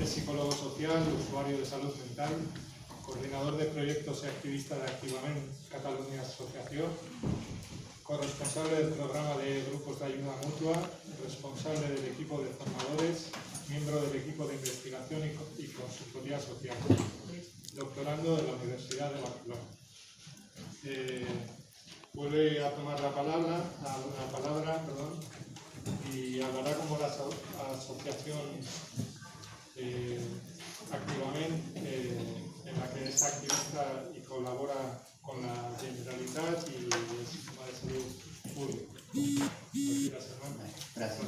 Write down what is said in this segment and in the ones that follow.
Es psicólogo social, usuario de salud mental, coordinador de proyectos y activista de Activament Catalunya Asociación, corresponsable del programa de grupos de ayuda mutua, responsable del equipo de formadores, miembro del equipo de investigación y consultoría social, doctorando de la Universidad de Barcelona. Vuelve a tomar la palabra, y hablará como la asociación Activament, en la que es activista y colabora con la Generalitat y el sistema de salud público. Gracias.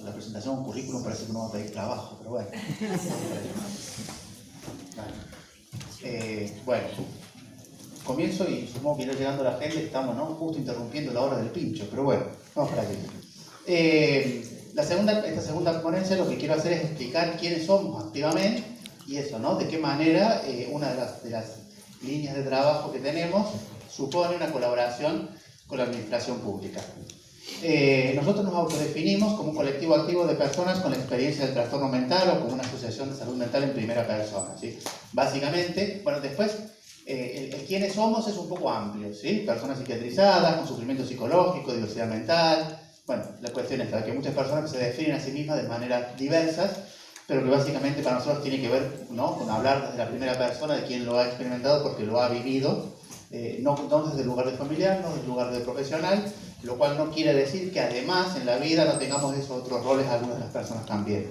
La presentación de un currículum parece que no va a pedir trabajo, pero bueno. Bueno, comienzo y supongo que irá llegando la gente, estamos justo interrumpiendo la hora del pincho, pero bueno, vamos para allá. Esta segunda ponencia lo que quiero hacer es explicar quiénes somos Activament y eso, ¿no? De qué manera una de las líneas de trabajo que tenemos supone una colaboración con la administración pública. Nosotros nos autodefinimos como un colectivo activo de personas con la experiencia del trastorno mental o como una asociación de salud mental en primera persona, ¿sí? Básicamente, bueno, después el quiénes somos es un poco amplio, ¿sí? Personas psiquiatrizadas, con sufrimiento psicológico, diversidad mental. Bueno, la cuestión es que hay muchas personas que se definen a sí mismas de maneras diversas, pero que básicamente para nosotros tiene que ver, ¿no?, con hablar desde la primera persona de quien lo ha experimentado porque lo ha vivido, no desde el lugar de familiar, no desde el lugar de profesional, lo cual no quiere decir que además en la vida no tengamos esos otros roles algunas de las personas también.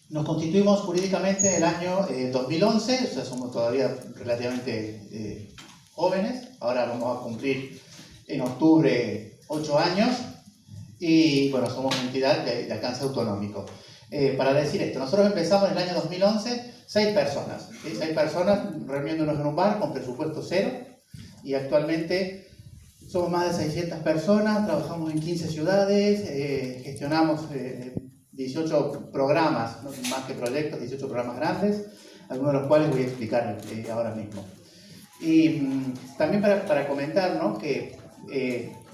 Nos constituimos jurídicamente en el año 2011, o sea, somos todavía relativamente jóvenes, ahora vamos a cumplir en octubre 8 años y bueno, somos una entidad de alcance autonómico. Para decir esto, nosotros empezamos en el año 2011, 6 personas, ¿sí? 6 personas reuniéndonos en un bar con presupuesto cero y actualmente somos más de 600 personas, trabajamos en 15 ciudades, gestionamos 18 programas, ¿no?, más que proyectos, 18 programas grandes, algunos de los cuales voy a explicar ahora mismo. Y también para comentar, ¿no?, que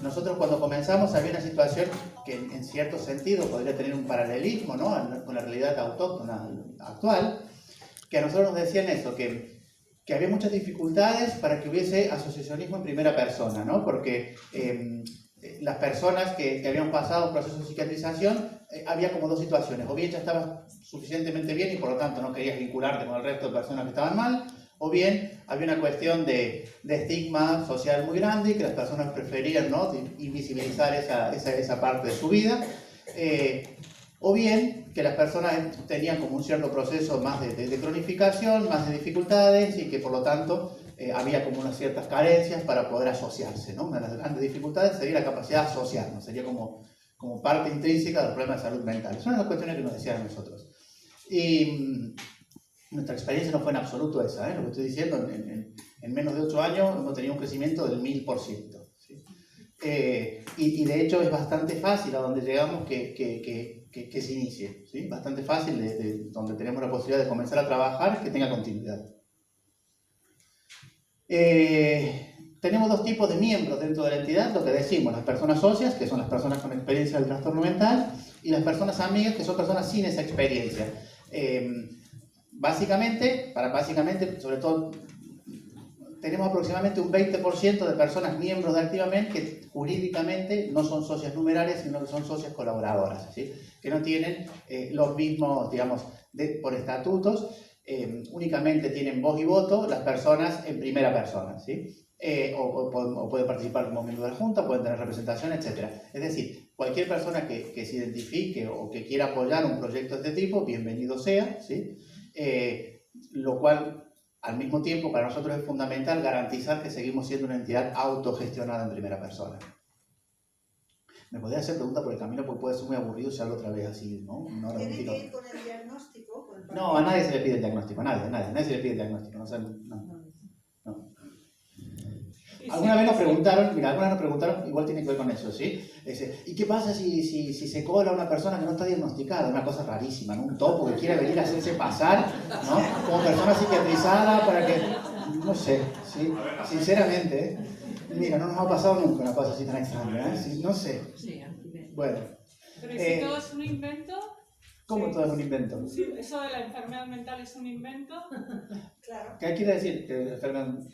nosotros cuando comenzamos había una situación que en cierto sentido podría tener un paralelismo, ¿no?, con la realidad autóctona actual, que a nosotros nos decían eso, que había muchas dificultades para que hubiese asociacionismo en primera persona, ¿no?, porque las personas que habían pasado un proceso de psiquiatrización, había como dos situaciones: o bien ya estabas suficientemente bien y por lo tanto no querías vincularte con el resto de personas que estaban mal, o bien había una cuestión de estigma social muy grande y que las personas preferían, ¿no?, invisibilizar esa parte de su vida, o bien que las personas tenían como un cierto proceso más de cronificación, más de dificultades y que por lo tanto había como unas ciertas carencias para poder asociarse, ¿no? Una de las grandes dificultades sería la capacidad de asociarnos, sería como parte intrínseca del problema de salud mental. Son las cuestiones que nos decían a nosotros. Y nuestra experiencia no fue en absoluto esa, ¿eh? Lo que estoy diciendo, en menos de 8 años hemos tenido un crecimiento del 1000%, ¿sí? Y de hecho es bastante fácil a donde llegamos que se inicie, ¿sí? Bastante fácil de donde tenemos la posibilidad de comenzar a trabajar, que tenga continuidad. Tenemos dos tipos de miembros dentro de la entidad, lo que decimos, las personas socias, que son las personas con experiencia del trastorno mental, y las personas amigas, que son personas sin esa experiencia. Básicamente, sobre todo, tenemos aproximadamente un 20% de personas miembros de Activament que jurídicamente no son socias numerarias, sino que son socias colaboradoras, ¿sí?, que no tienen los mismos, digamos, por estatutos, únicamente tienen voz y voto las personas en primera persona, ¿sí? O pueden participar como miembro de la Junta, pueden tener representación, etc. Es decir, cualquier persona que se identifique o que quiera apoyar un proyecto de este tipo, bienvenido sea, ¿sí? Lo cual, al mismo tiempo, para nosotros es fundamental garantizar que seguimos siendo una entidad autogestionada en primera persona. Me podría hacer preguntas por el camino porque puede ser muy aburrido si hablo otra vez así, ¿no? ¿Tiene que ir con el diagnóstico? No, a nadie se le pide el diagnóstico, a nadie se le pide el diagnóstico. No. Alguna vez nos preguntaron, igual tiene que ver con eso, ¿sí? ¿Y qué pasa si se cola una persona que no está diagnosticada? Una cosa rarísima, ¿no? Un topo que quiere venir a hacerse pasar, ¿no?, como persona psiquiatrizada para que... No sé, ¿sí? Sinceramente, ¿eh? Mira, no nos ha pasado nunca una cosa así tan extraña, ¿eh? Sí, no sé. Bueno. Pero si todo es un invento... ¿Cómo todo es un invento? Sí, eso de la enfermedad mental es un invento. Claro. ¿Qué quiere decir?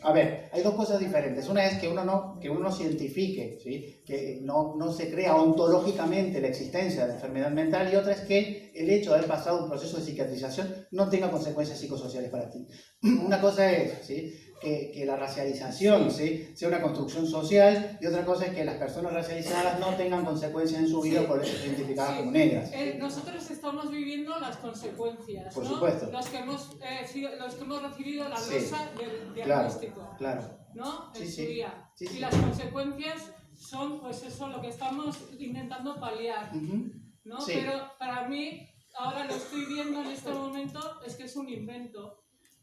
A ver, hay dos cosas diferentes. Una es que uno no cientifique, ¿sí? Que no se crea ontológicamente la existencia de la enfermedad mental, y otra es que el hecho de haber pasado un proceso de psiquiatrización no tenga consecuencias psicosociales para ti. Una cosa es, ¿sí?, que la racialización, ¿sí?, sea una construcción social, y otra cosa es que las personas racializadas no tengan consecuencias en su vida por ser identificadas como negras. Nosotros estamos viviendo las consecuencias, Por ¿no? supuesto. Los que hemos recibido la Sí, losa del claro, diagnóstico, claro. ¿no? Sí, En sí. su día. Sí, sí. Y las consecuencias son, pues eso, lo que estamos intentando paliar, Ujú. ¿no? Sí. Pero para mí, ahora lo estoy viendo en este momento, es que es un invento.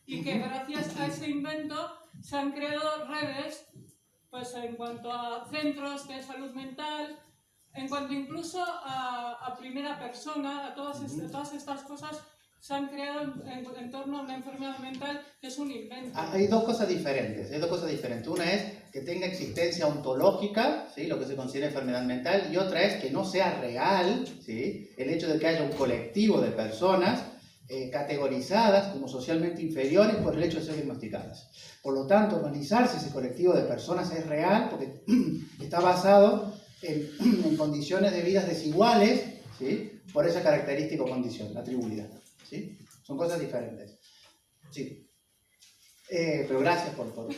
Y que gracias a ese invento se han creado redes, pues en cuanto a centros de salud mental, en cuanto incluso a primera persona, a todas estas cosas se han creado en torno a una enfermedad mental que es un invento. Hay dos cosas diferentes. Una es que tenga existencia ontológica, ¿sí?, lo que se considera enfermedad mental, y otra es que no sea real, ¿sí?, el hecho de que haya un colectivo de personas categorizadas como socialmente inferiores por el hecho de ser diagnosticadas. Por lo tanto, analizar si ese colectivo de personas es real, porque está basado en condiciones de vida desiguales, ¿sí?, por esa característica o condición, la atribuida, ¿sí? Son cosas diferentes. Sí. Pero gracias por sí.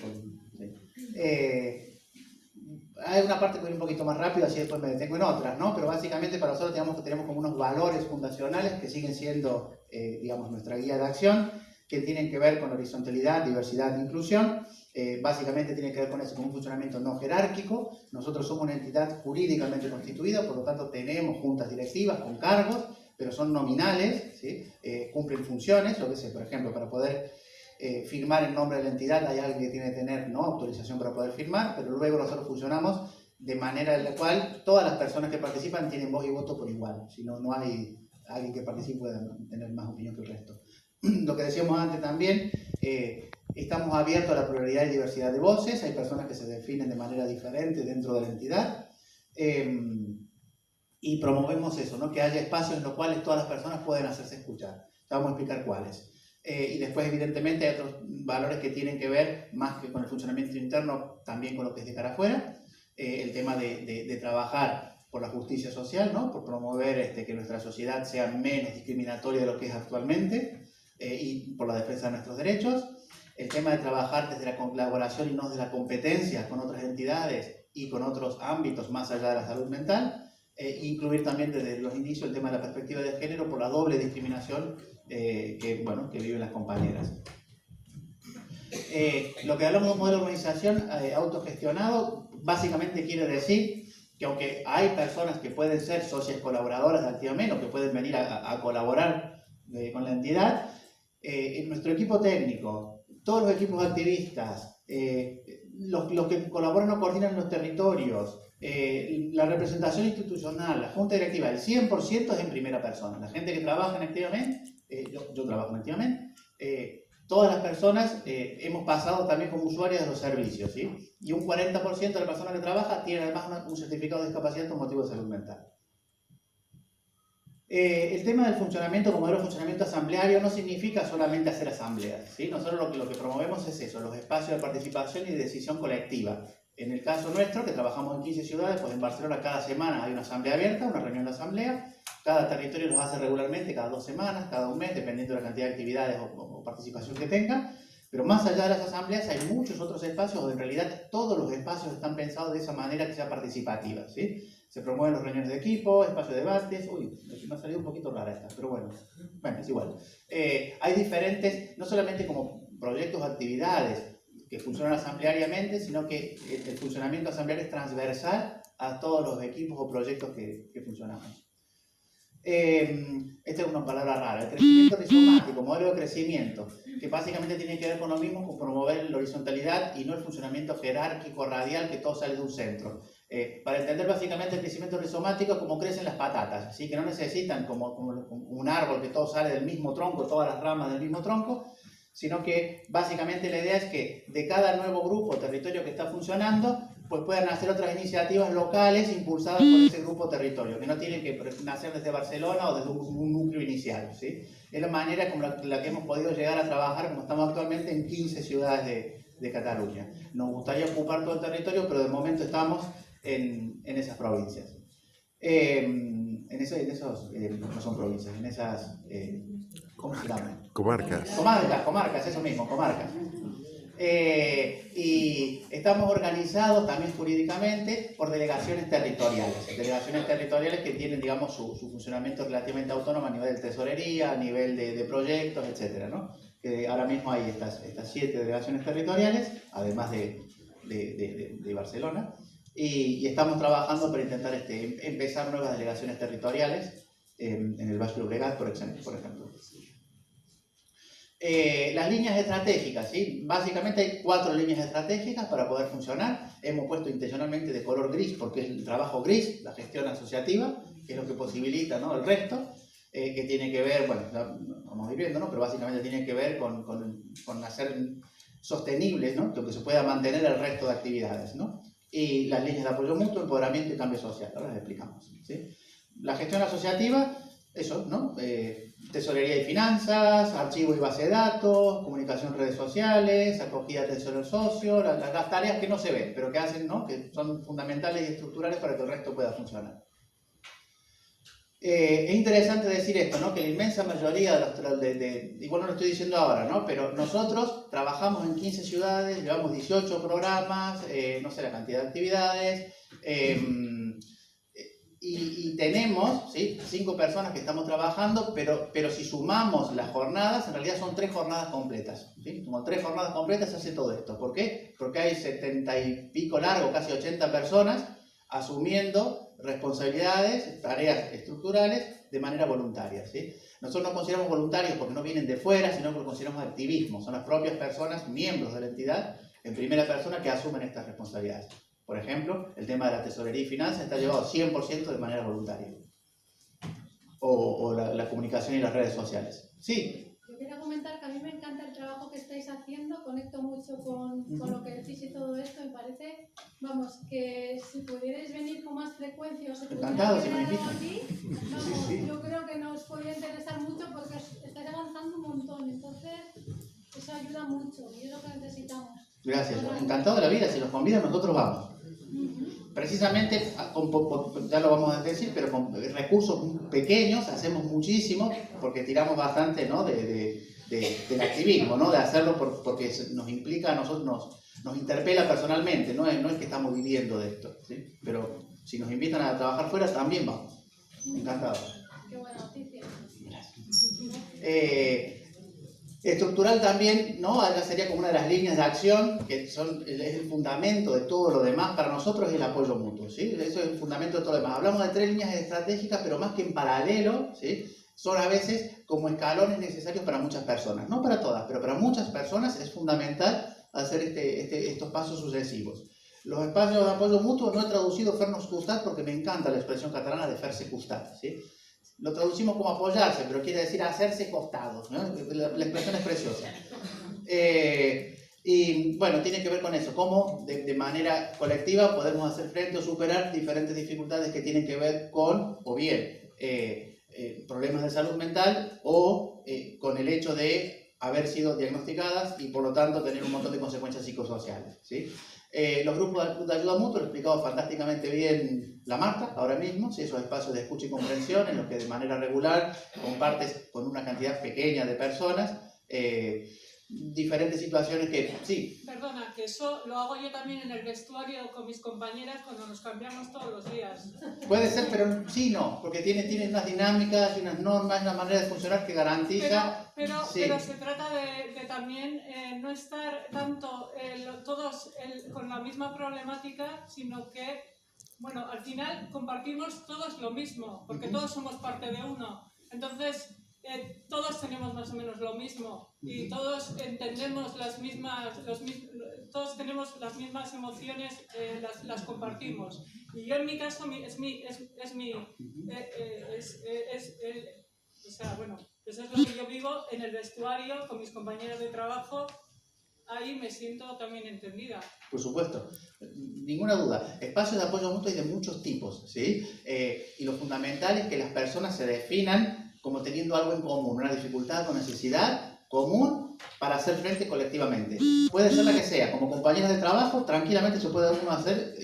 Hay una parte que voy un poquito más rápido, así después me detengo en otras, ¿no? Pero básicamente para nosotros tenemos como unos valores fundacionales que siguen siendo, digamos, nuestra guía de acción, que tienen que ver con horizontalidad, diversidad e inclusión. Básicamente tiene que ver con eso, con un funcionamiento no jerárquico. Nosotros somos una entidad jurídicamente constituida, por lo tanto tenemos juntas directivas con cargos, pero son nominales, ¿sí? Cumplen funciones, lo que sé, por ejemplo, para poder firmar en nombre de la entidad hay alguien que tiene que tener, ¿no?, autorización para poder firmar, pero luego nosotros funcionamos de manera en la cual todas las personas que participan tienen voz y voto por igual. Si no, no hay alguien que participe pueda tener más opinión que el resto. Lo que decíamos antes también, estamos abiertos a la pluralidad y diversidad de voces. Hay personas que se definen de manera diferente dentro de la entidad, y promovemos eso, ¿no?, que haya espacios en los cuales todas las personas pueden hacerse escuchar. Vamos a explicar cuáles. Y después, evidentemente, hay otros valores que tienen que ver más que con el funcionamiento interno, también con lo que es de cara afuera. El tema de trabajar por la justicia social, ¿no?, por promover que nuestra sociedad sea menos discriminatoria de lo que es actualmente, y por la defensa de nuestros derechos. El tema de trabajar desde la colaboración y no desde la competencia con otras entidades y con otros ámbitos más allá de la salud mental. Incluir también desde los inicios el tema de la perspectiva de género por la doble discriminación que viven las compañeras. Lo que hablamos de un modelo de organización autogestionado básicamente quiere decir que aunque hay personas que pueden ser socias colaboradoras de Activamen o que pueden venir a colaborar con la entidad, en nuestro equipo técnico, todos los equipos activistas, los que colaboran o coordinan los territorios, la representación institucional, la junta directiva, el 100% es en primera persona. La gente que trabaja en Activamen, yo trabajo en Activamen, todas las personas hemos pasado también como usuarios de los servicios, ¿sí? Y un 40% de la persona que trabaja tiene además un certificado de discapacidad por motivo de salud mental. El tema del funcionamiento como modelo de funcionamiento asambleario no significa solamente hacer asambleas, ¿sí? Nosotros lo que promovemos es eso, los espacios de participación y de decisión colectiva. En el caso nuestro, que trabajamos en 15 ciudades, pues en Barcelona cada semana hay una asamblea abierta, una reunión de asamblea. Cada territorio los hace regularmente, cada 2 semanas, cada un mes, dependiendo de la cantidad de actividades o participación que tenga. Pero más allá de las asambleas hay muchos otros espacios, donde en realidad todos los espacios están pensados de esa manera que sea participativa, ¿sí? Se promueven los reuniones de equipo, espacios de debates. Uy, me ha salido un poquito rara esta, pero bueno, es igual. Hay diferentes, no solamente como proyectos o actividades que funcionan asambleariamente, sino que el funcionamiento asambleario es transversal a todos los equipos o proyectos que funcionamos. Esta es una palabra rara, el crecimiento rizomático, modelo de crecimiento, que básicamente tiene que ver con lo mismo, con promover la horizontalidad y no el funcionamiento jerárquico radial que todo sale de un centro. Para entender básicamente el crecimiento rizomático como crecen las patatas, así que no necesitan como un árbol que todo sale del mismo tronco, todas las ramas del mismo tronco, sino que básicamente la idea es que de cada nuevo grupo o territorio que está funcionando, pues puedan hacer otras iniciativas locales impulsadas por ese grupo territorio, que no tienen que nacer desde Barcelona o desde un núcleo inicial, ¿sí? Es la manera como la que hemos podido llegar a trabajar, como estamos actualmente, en 15 ciudades de Cataluña. Nos gustaría ocupar todo el territorio, pero de momento estamos en esas provincias. No son provincias, en esas, ¿cómo se llaman? Comarcas. Comarcas, eso mismo, comarcas. Y estamos organizados también jurídicamente por delegaciones territoriales que tienen, digamos, su funcionamiento relativamente autónomo a nivel de tesorería, a nivel de proyectos, etcétera, ¿no? Que ahora mismo hay estas 7 delegaciones territoriales, además de Barcelona, y estamos trabajando para intentar empezar nuevas delegaciones territoriales en el Baix Llobregat, por ejemplo. Las líneas estratégicas, ¿sí? Básicamente hay 4 líneas estratégicas para poder funcionar. Hemos puesto intencionalmente de color gris porque es el trabajo gris, la gestión asociativa, que es lo que posibilita, ¿no?, el resto, que tiene que ver, bueno, vamos a ir viendo, ¿no?, pero básicamente tiene que ver con hacer sostenibles, ¿no?, que se pueda mantener el resto de actividades, ¿no? Y las líneas de apoyo mutuo, empoderamiento y cambio social, ahora las explicamos, ¿sí? La gestión asociativa, eso, ¿no? Tesorería y finanzas, archivo y base de datos, comunicación en redes sociales, acogida de atención al socio, las tareas que no se ven, pero que hacen, ¿no?, que son fundamentales y estructurales para que el resto pueda funcionar. Es interesante decir esto, ¿no?, que la inmensa mayoría igual no lo estoy diciendo ahora, ¿no?, pero nosotros trabajamos en 15 ciudades, llevamos 18 programas, no sé la cantidad de actividades, y tenemos, ¿sí?, 5 personas que estamos trabajando, pero si sumamos las jornadas, en realidad son 3 jornadas completas, ¿sí? Como 3 jornadas completas se hace todo esto. ¿Por qué? Porque hay 70 y pico largo, casi 80 personas asumiendo responsabilidades, tareas estructurales de manera voluntaria, ¿sí? Nosotros no consideramos voluntarios porque no vienen de fuera, sino que lo consideramos activismo. Son las propias personas, miembros de la entidad, en primera persona, que asumen estas responsabilidades. Por ejemplo, el tema de la tesorería y finanzas está llevado 100% de manera voluntaria. O la comunicación y las redes sociales. Sí. Yo quería comentar que a mí me encanta el trabajo que estáis haciendo, conecto mucho con lo que decís y todo esto, me parece, vamos, que si pudierais venir con más frecuencia o se pudiera Encantado, si me quedar invitan. aquí, vamos, Sí. yo creo que nos podría interesar mucho porque estáis avanzando un montón, entonces eso ayuda mucho y es lo que necesitamos. Gracias. Encantado de la vida. Si nos convidan, nosotros vamos. Precisamente, ya lo vamos a decir, pero con recursos pequeños hacemos muchísimo porque tiramos bastante, ¿no?, del activismo, ¿no?, de hacerlo porque nos implica a nosotros, nos interpela personalmente, no es que estamos viviendo de esto, ¿sí? Pero si nos invitan a trabajar fuera, también vamos. Encantado. Qué buena noticia. Gracias. Estructural también, ¿no? Acá sería como una de las líneas de acción, que es el fundamento de todo lo demás para nosotros, es el apoyo mutuo, ¿sí? Eso es el fundamento de todo lo demás. Hablamos de 3 líneas estratégicas, pero más que en paralelo, ¿sí?, son a veces como escalones necesarios para muchas personas. No para todas, pero para muchas personas es fundamental hacer estos pasos sucesivos. Los espacios de apoyo mutuo no he traducido fer-nos costat porque me encanta la expresión catalana de fer-se costat, ¿sí? Lo traducimos como apoyarse, pero quiere decir hacerse costados, ¿no? La expresión es preciosa. Y bueno, tiene que ver con eso, cómo de manera colectiva podemos hacer frente o superar diferentes dificultades que tienen que ver con, o bien, problemas de salud mental o con el hecho de haber sido diagnosticadas y por lo tanto tener un montón de consecuencias psicosociales, ¿sí? Los grupos de ayuda mutua, lo ha explicado fantásticamente bien la Marta ahora mismo, ¿sí? Esos espacios de escucha y comprensión en los que de manera regular compartes con una cantidad pequeña de personas diferentes situaciones que, sí. Perdona, que eso lo hago yo también en el vestuario con mis compañeras cuando nos cambiamos todos los días. Puede ser, pero sí no, porque tiene unas dinámicas y unas normas, una manera de funcionar que garantiza... Pero se trata de también no estar tanto todos con la misma problemática, sino que, bueno, al final compartimos todos lo mismo, porque todos somos parte de uno. Entonces, todos tenemos más o menos lo mismo y todos entendemos todos tenemos las mismas emociones, las compartimos. Y yo en mi caso o sea, bueno, eso es lo que yo vivo en el vestuario con mis compañeros de trabajo ahí me siento también entendida. Por supuesto, ninguna duda. Espacios de apoyo mutuo hay de muchos tipos, ¿sí? Y lo fundamental es que las personas se definan como teniendo algo en común, una dificultad o necesidad común para hacer frente colectivamente. Puede ser la que sea, como compañeros de trabajo, tranquilamente se puede uno hacer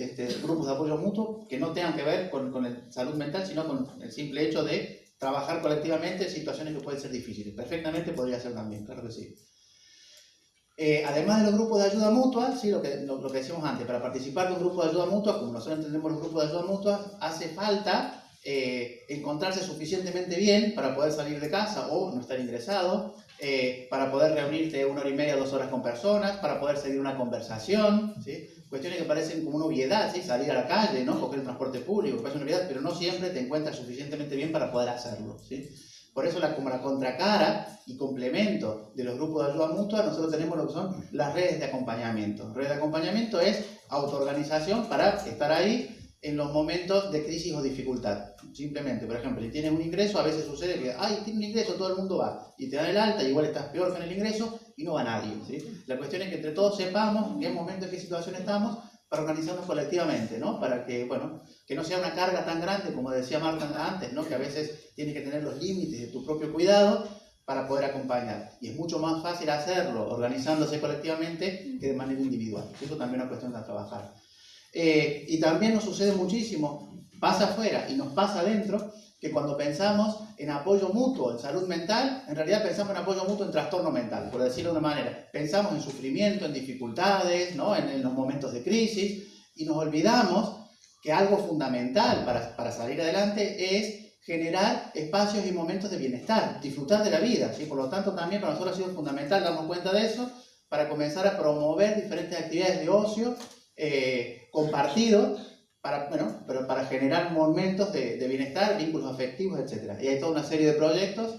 grupos de apoyo mutuo que no tengan que ver con la salud mental, sino con el simple hecho de trabajar colectivamente en situaciones que pueden ser difíciles. Perfectamente podría ser también, claro que sí. Además de los grupos de ayuda mutua, ¿sí? lo que decíamos antes, para participar de un grupo de ayuda mutua, como nosotros entendemos los grupos de ayuda mutua, hace falta encontrarse suficientemente bien para poder salir de casa o no estar ingresado, para poder reunirte 1 hora y media, 2 horas con personas, para poder seguir una conversación, ¿sí? Cuestiones que parecen como una obviedad, ¿sí? Salir a la calle, ¿no? Coger el transporte público, parece una obviedad, pero no siempre te encuentras suficientemente bien para poder hacerlo, ¿sí? Por eso, como la contracara y complemento de los grupos de ayuda mutua, nosotros tenemos lo que son las redes de acompañamiento. Redes de acompañamiento es autoorganización para estar ahí en los momentos de crisis o dificultad. Simplemente, por ejemplo, si tienes un ingreso, a veces sucede que, ay, tiene un ingreso, todo el mundo va, y te dan el alta, y igual estás peor que en el ingreso, y no va nadie, ¿sí? La cuestión es que entre todos sepamos en qué momento, en qué situación estamos, para organizarnos colectivamente, ¿no? Para que, bueno, que no sea una carga tan grande, como decía Marta antes, ¿no? Que a veces tienes que tener los límites de tu propio cuidado para poder acompañar. Y es mucho más fácil hacerlo organizándose colectivamente que de manera individual. Eso también es una cuestión de trabajar. Y también nos sucede muchísimo, pasa afuera y nos pasa adentro, que cuando pensamos en apoyo mutuo en salud mental, en realidad pensamos en apoyo mutuo en trastorno mental, por decirlo de una manera. Pensamos en sufrimiento, en dificultades, ¿no? En los momentos de crisis, y nos olvidamos que algo fundamental para salir adelante es generar espacios y momentos de bienestar, disfrutar de la vida, ¿sí? Por lo tanto, también para nosotros ha sido fundamental darnos cuenta de eso para comenzar a promover diferentes actividades de ocio compartido, para generar momentos de bienestar, vínculos afectivos, etc. Y hay toda una serie de proyectos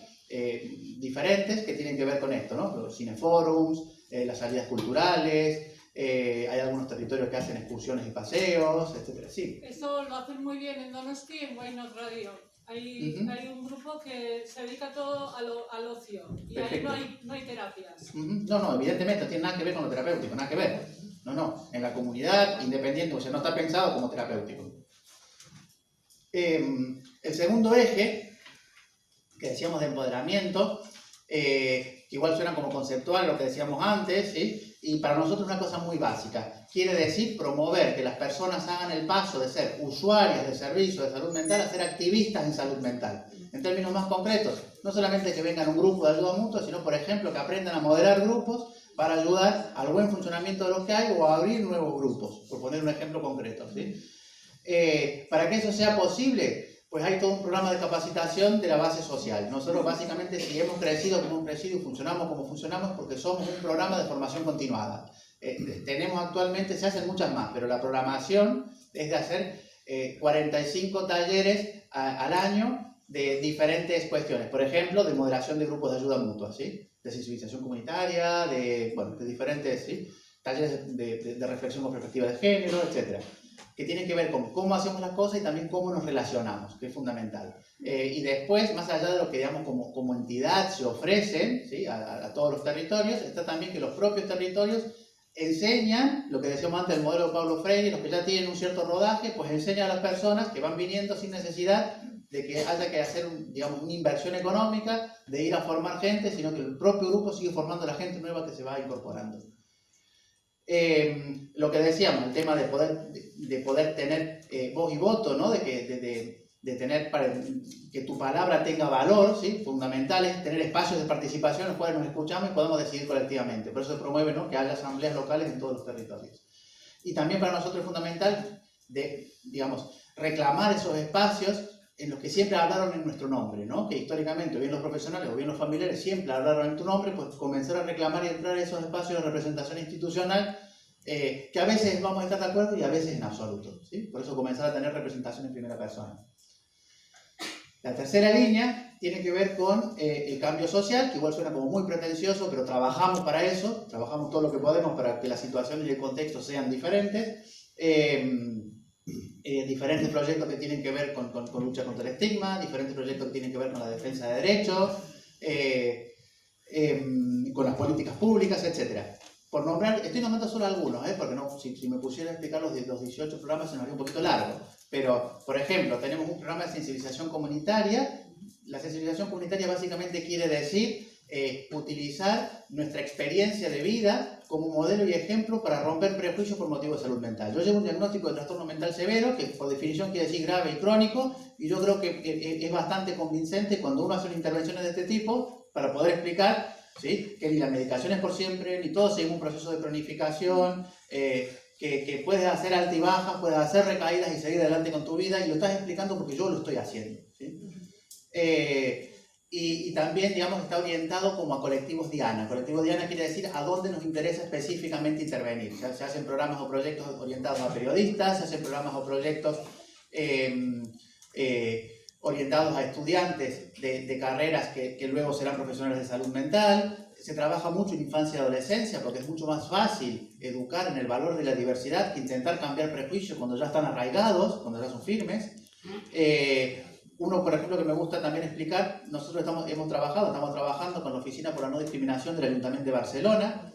diferentes que tienen que ver con esto, ¿no? Los cineforums, las salidas culturales, hay algunos territorios que hacen excursiones y paseos, etc. Sí. Eso lo hacen muy bien en Donosti y en Why Not Radio. Hay un grupo que se dedica todo al ocio y Perfecto. ahí no hay terapias. No, evidentemente no tiene nada que ver con lo terapéutico, nada que ver. No, en la comunidad independiente, o sea, no está pensado como terapéutico. El segundo eje, que decíamos de empoderamiento, que igual suena como conceptual lo que decíamos antes, ¿sí? Y para nosotros una cosa muy básica. Quiere decir promover que las personas hagan el paso de ser usuarias de servicios de salud mental a ser activistas en salud mental. En términos más concretos, no solamente que vengan a un grupo de ayuda mutua, sino, por ejemplo, que aprendan a moderar grupos para ayudar al buen funcionamiento de los que hay o a abrir nuevos grupos, por poner un ejemplo concreto, ¿sí? Para que eso sea posible, pues hay todo un programa de capacitación de la base social. Nosotros básicamente, si hemos crecido como hemos crecido y funcionamos como funcionamos, porque somos un programa de formación continuada. Tenemos actualmente, se hacen muchas más, pero la programación es de hacer 45 talleres al año de diferentes cuestiones. Por ejemplo, de moderación de grupos de ayuda mutua, ¿sí? De sensibilización comunitaria, de diferentes, ¿sí? Talleres de reflexión con perspectiva de género, etc. Que tienen que ver con cómo hacemos las cosas y también cómo nos relacionamos, que es fundamental. Y después, más allá de lo que, digamos, como entidad se ofrecen, ¿sí? a todos los territorios, está también que los propios territorios enseñan, lo que decíamos antes del modelo de Paulo Freire, los que ya tienen un cierto rodaje, pues enseñan a las personas que van viniendo sin necesidad de que haya que hacer una inversión económica, de ir a formar gente, sino que el propio grupo sigue formando a la gente nueva que se va incorporando. Lo que decíamos, el tema de poder tener voz y voto, ¿no? de tener que tu palabra tenga valor, ¿sí? Fundamental es tener espacios de participación en los cuales nos escuchamos y podemos decidir colectivamente. Por eso se promueve, ¿no? Que haya asambleas locales en todos los territorios. Y también para nosotros es fundamental reclamar esos espacios en los que siempre hablaron en nuestro nombre, ¿no? Que históricamente, o bien los profesionales o bien los familiares siempre hablaron en tu nombre, pues comenzar a reclamar y entrar en esos espacios de representación institucional que a veces vamos a estar de acuerdo y a veces en absoluto, ¿sí? Por eso comenzar a tener representación en primera persona. La tercera línea tiene que ver con el cambio social, que igual suena como muy pretencioso, pero trabajamos para eso, trabajamos todo lo que podemos para que las situaciones y el contexto sean diferentes. Diferentes proyectos que tienen que ver con lucha contra el estigma, diferentes proyectos que tienen que ver con la defensa de derechos, con las políticas públicas, etc. por nombrar, estoy nombrando solo algunos, porque no, si me pusiera a explicar los 18 programas se nos haría un poquito largo. Pero, por ejemplo, tenemos un programa de sensibilización comunitaria. La sensibilización comunitaria básicamente quiere decir utilizar nuestra experiencia de vida como modelo y ejemplo para romper prejuicios por motivos de salud mental. Yo llevo un diagnóstico de trastorno mental severo, que por definición quiere decir grave y crónico, y yo creo que es bastante convincente cuando uno hace intervenciones de este tipo para poder explicar, ¿sí?, que ni la medicación es por siempre, ni todo seguimos un proceso de cronificación, que puedes hacer alta y baja, puedes hacer recaídas y seguir adelante con tu vida, y lo estás explicando porque yo lo estoy haciendo, ¿sí? Y también, digamos, está orientado como a colectivos Diana. Colectivo Diana quiere decir a dónde nos interesa específicamente intervenir. Se hacen programas o proyectos orientados a periodistas, se hacen programas o proyectos orientados a estudiantes de carreras que luego serán profesionales de salud mental. Se trabaja mucho en infancia y adolescencia porque es mucho más fácil educar en el valor de la diversidad que intentar cambiar prejuicios cuando ya están arraigados, cuando ya son firmes. Uno, por ejemplo, que me gusta también explicar, nosotros estamos trabajando con la Oficina por la No Discriminación del Ayuntamiento de Barcelona,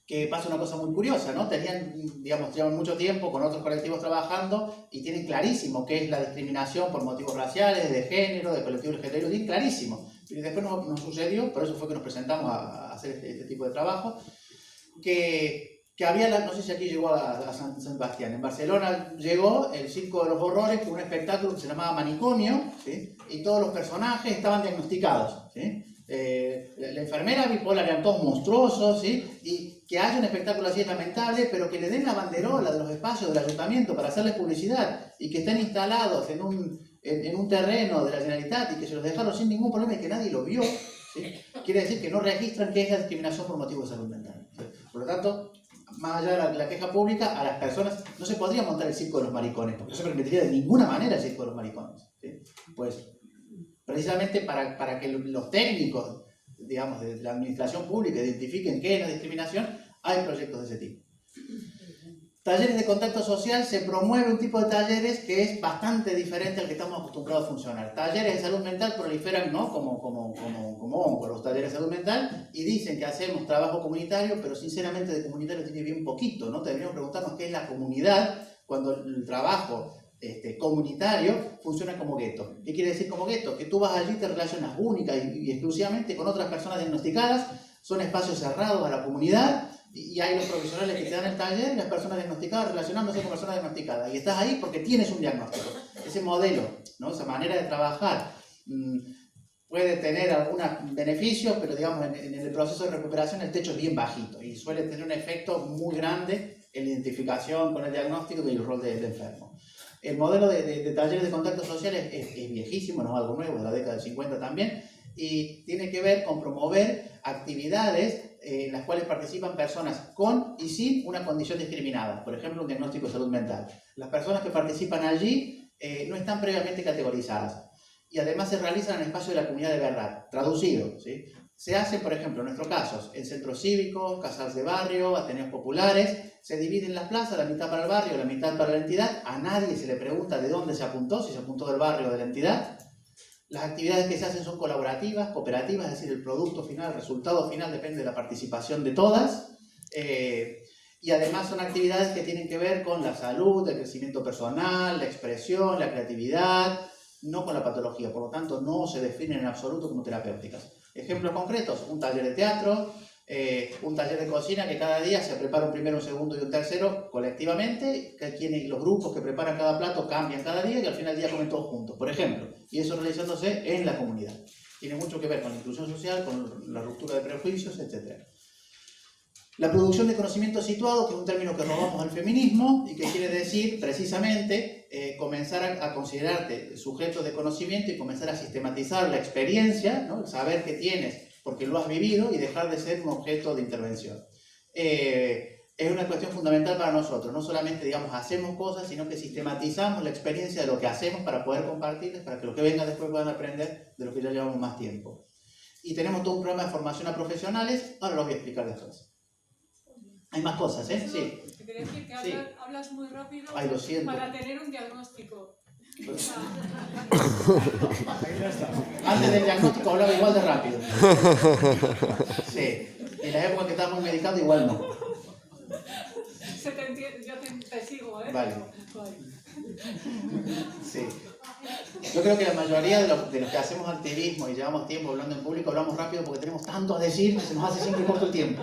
que pasa una cosa muy curiosa, ¿no? Llevan mucho tiempo con otros colectivos trabajando y tienen clarísimo qué es la discriminación por motivos raciales, de género, de colectivos LGTBI, tienen clarísimo. Y después nos sucedió, por eso fue que nos presentamos a hacer este tipo de trabajo, que había, no sé si aquí llegó a San Sebastián, en Barcelona llegó el Circo de los Horrores, que es un espectáculo que se llamaba Manicomio, ¿sí?, y todos los personajes estaban diagnosticados, ¿sí? La enfermera bipolar, eran todos monstruosos, ¿sí? Y que haya un espectáculo así es lamentable, pero que le den la banderola de los espacios del ayuntamiento para hacerles publicidad y que estén instalados en un terreno de la Generalitat y que se los dejaron sin ningún problema y que nadie lo vio, ¿sí?, quiere decir que no registran que es la discriminación por motivos de salud mental, ¿sí? Por lo tanto, más allá de la queja pública, a las personas no se podría montar el circo de los maricones, porque no se permitiría de ninguna manera el circo de los maricones, ¿sí? Pues precisamente para que los técnicos, digamos, de la administración pública identifiquen qué es la discriminación, hay proyectos de ese tipo. Talleres de contacto social, se promueve un tipo de talleres que es bastante diferente al que estamos acostumbrados a funcionar. Talleres de salud mental proliferan, ¿no?, como hongos los talleres de salud mental, y dicen que hacemos trabajo comunitario, pero sinceramente de comunitario tiene bien poquito, ¿no? Deberíamos preguntarnos qué es la comunidad cuando el trabajo comunitario funciona como gueto. ¿Qué quiere decir como gueto? Que tú vas allí y te relacionas única y exclusivamente con otras personas diagnosticadas, son espacios cerrados a la comunidad, y hay los profesionales que te dan el taller y las personas diagnosticadas relacionándose con personas diagnosticadas. Y estás ahí porque tienes un diagnóstico. Ese modelo, ¿no?, esa manera de trabajar puede tener algunos beneficios, pero digamos en el proceso de recuperación el techo es bien bajito y suele tener un efecto muy grande en la identificación con el diagnóstico y el rol del enfermo. El modelo de talleres de contacto social es viejísimo, no es algo nuevo, de la década del 50 también, y tiene que ver con promover actividades en las cuales participan personas con y sin una condición discriminada, por ejemplo, un diagnóstico de salud mental. Las personas que participan allí no están previamente categorizadas y además se realizan en espacio de la comunidad de verdad, traducido, ¿sí? Se hace, por ejemplo, en nuestros casos, en centros cívicos, casas de barrio, ateneos populares, se dividen las plazas, la mitad para el barrio, la mitad para la entidad, a nadie se le pregunta de dónde se apuntó, si se apuntó del barrio o de la entidad. Las actividades que se hacen son colaborativas, cooperativas, es decir, el producto final, el resultado final depende de la participación de todas. Y además son actividades que tienen que ver con la salud, el crecimiento personal, la expresión, la creatividad, no con la patología. Por lo tanto, no se definen en absoluto como terapéuticas. Ejemplos concretos, un taller de teatro, un taller de cocina que cada día se prepara un primero, un segundo y un tercero colectivamente, que los grupos que preparan cada plato cambian cada día y al final del día comen todos juntos, por ejemplo, y eso realizándose en la comunidad. Tiene mucho que ver con la inclusión social, con la ruptura de prejuicios, etc. La producción de conocimiento situado, que es un término que robamos al feminismo y que quiere decir precisamente comenzar a considerarte sujeto de conocimiento y comenzar a sistematizar la experiencia, ¿no?, el saber que tienes porque lo has vivido y dejar de ser un objeto de intervención. Es una cuestión fundamental para nosotros. No solamente, digamos, hacemos cosas, sino que sistematizamos la experiencia de lo que hacemos para poder compartirles, para que los que vengan después puedan aprender de lo que ya llevamos más tiempo. Y tenemos todo un programa de formación a profesionales, ahora lo voy a explicar después. Hay más cosas, ¿eh? Sí. Te quería decir que Sí. hablas muy rápido. Ay, lo siento. Para tener un diagnóstico. Antes del diagnóstico hablaba igual de rápido. Sí. En la época que estaba muy medicado igual no. Yo te sigo, ¿eh? Vale. Vale. Sí. Yo creo que la mayoría de los que hacemos activismo y llevamos tiempo hablando en público, hablamos rápido porque tenemos tanto a decir que se nos hace siempre corto el tiempo.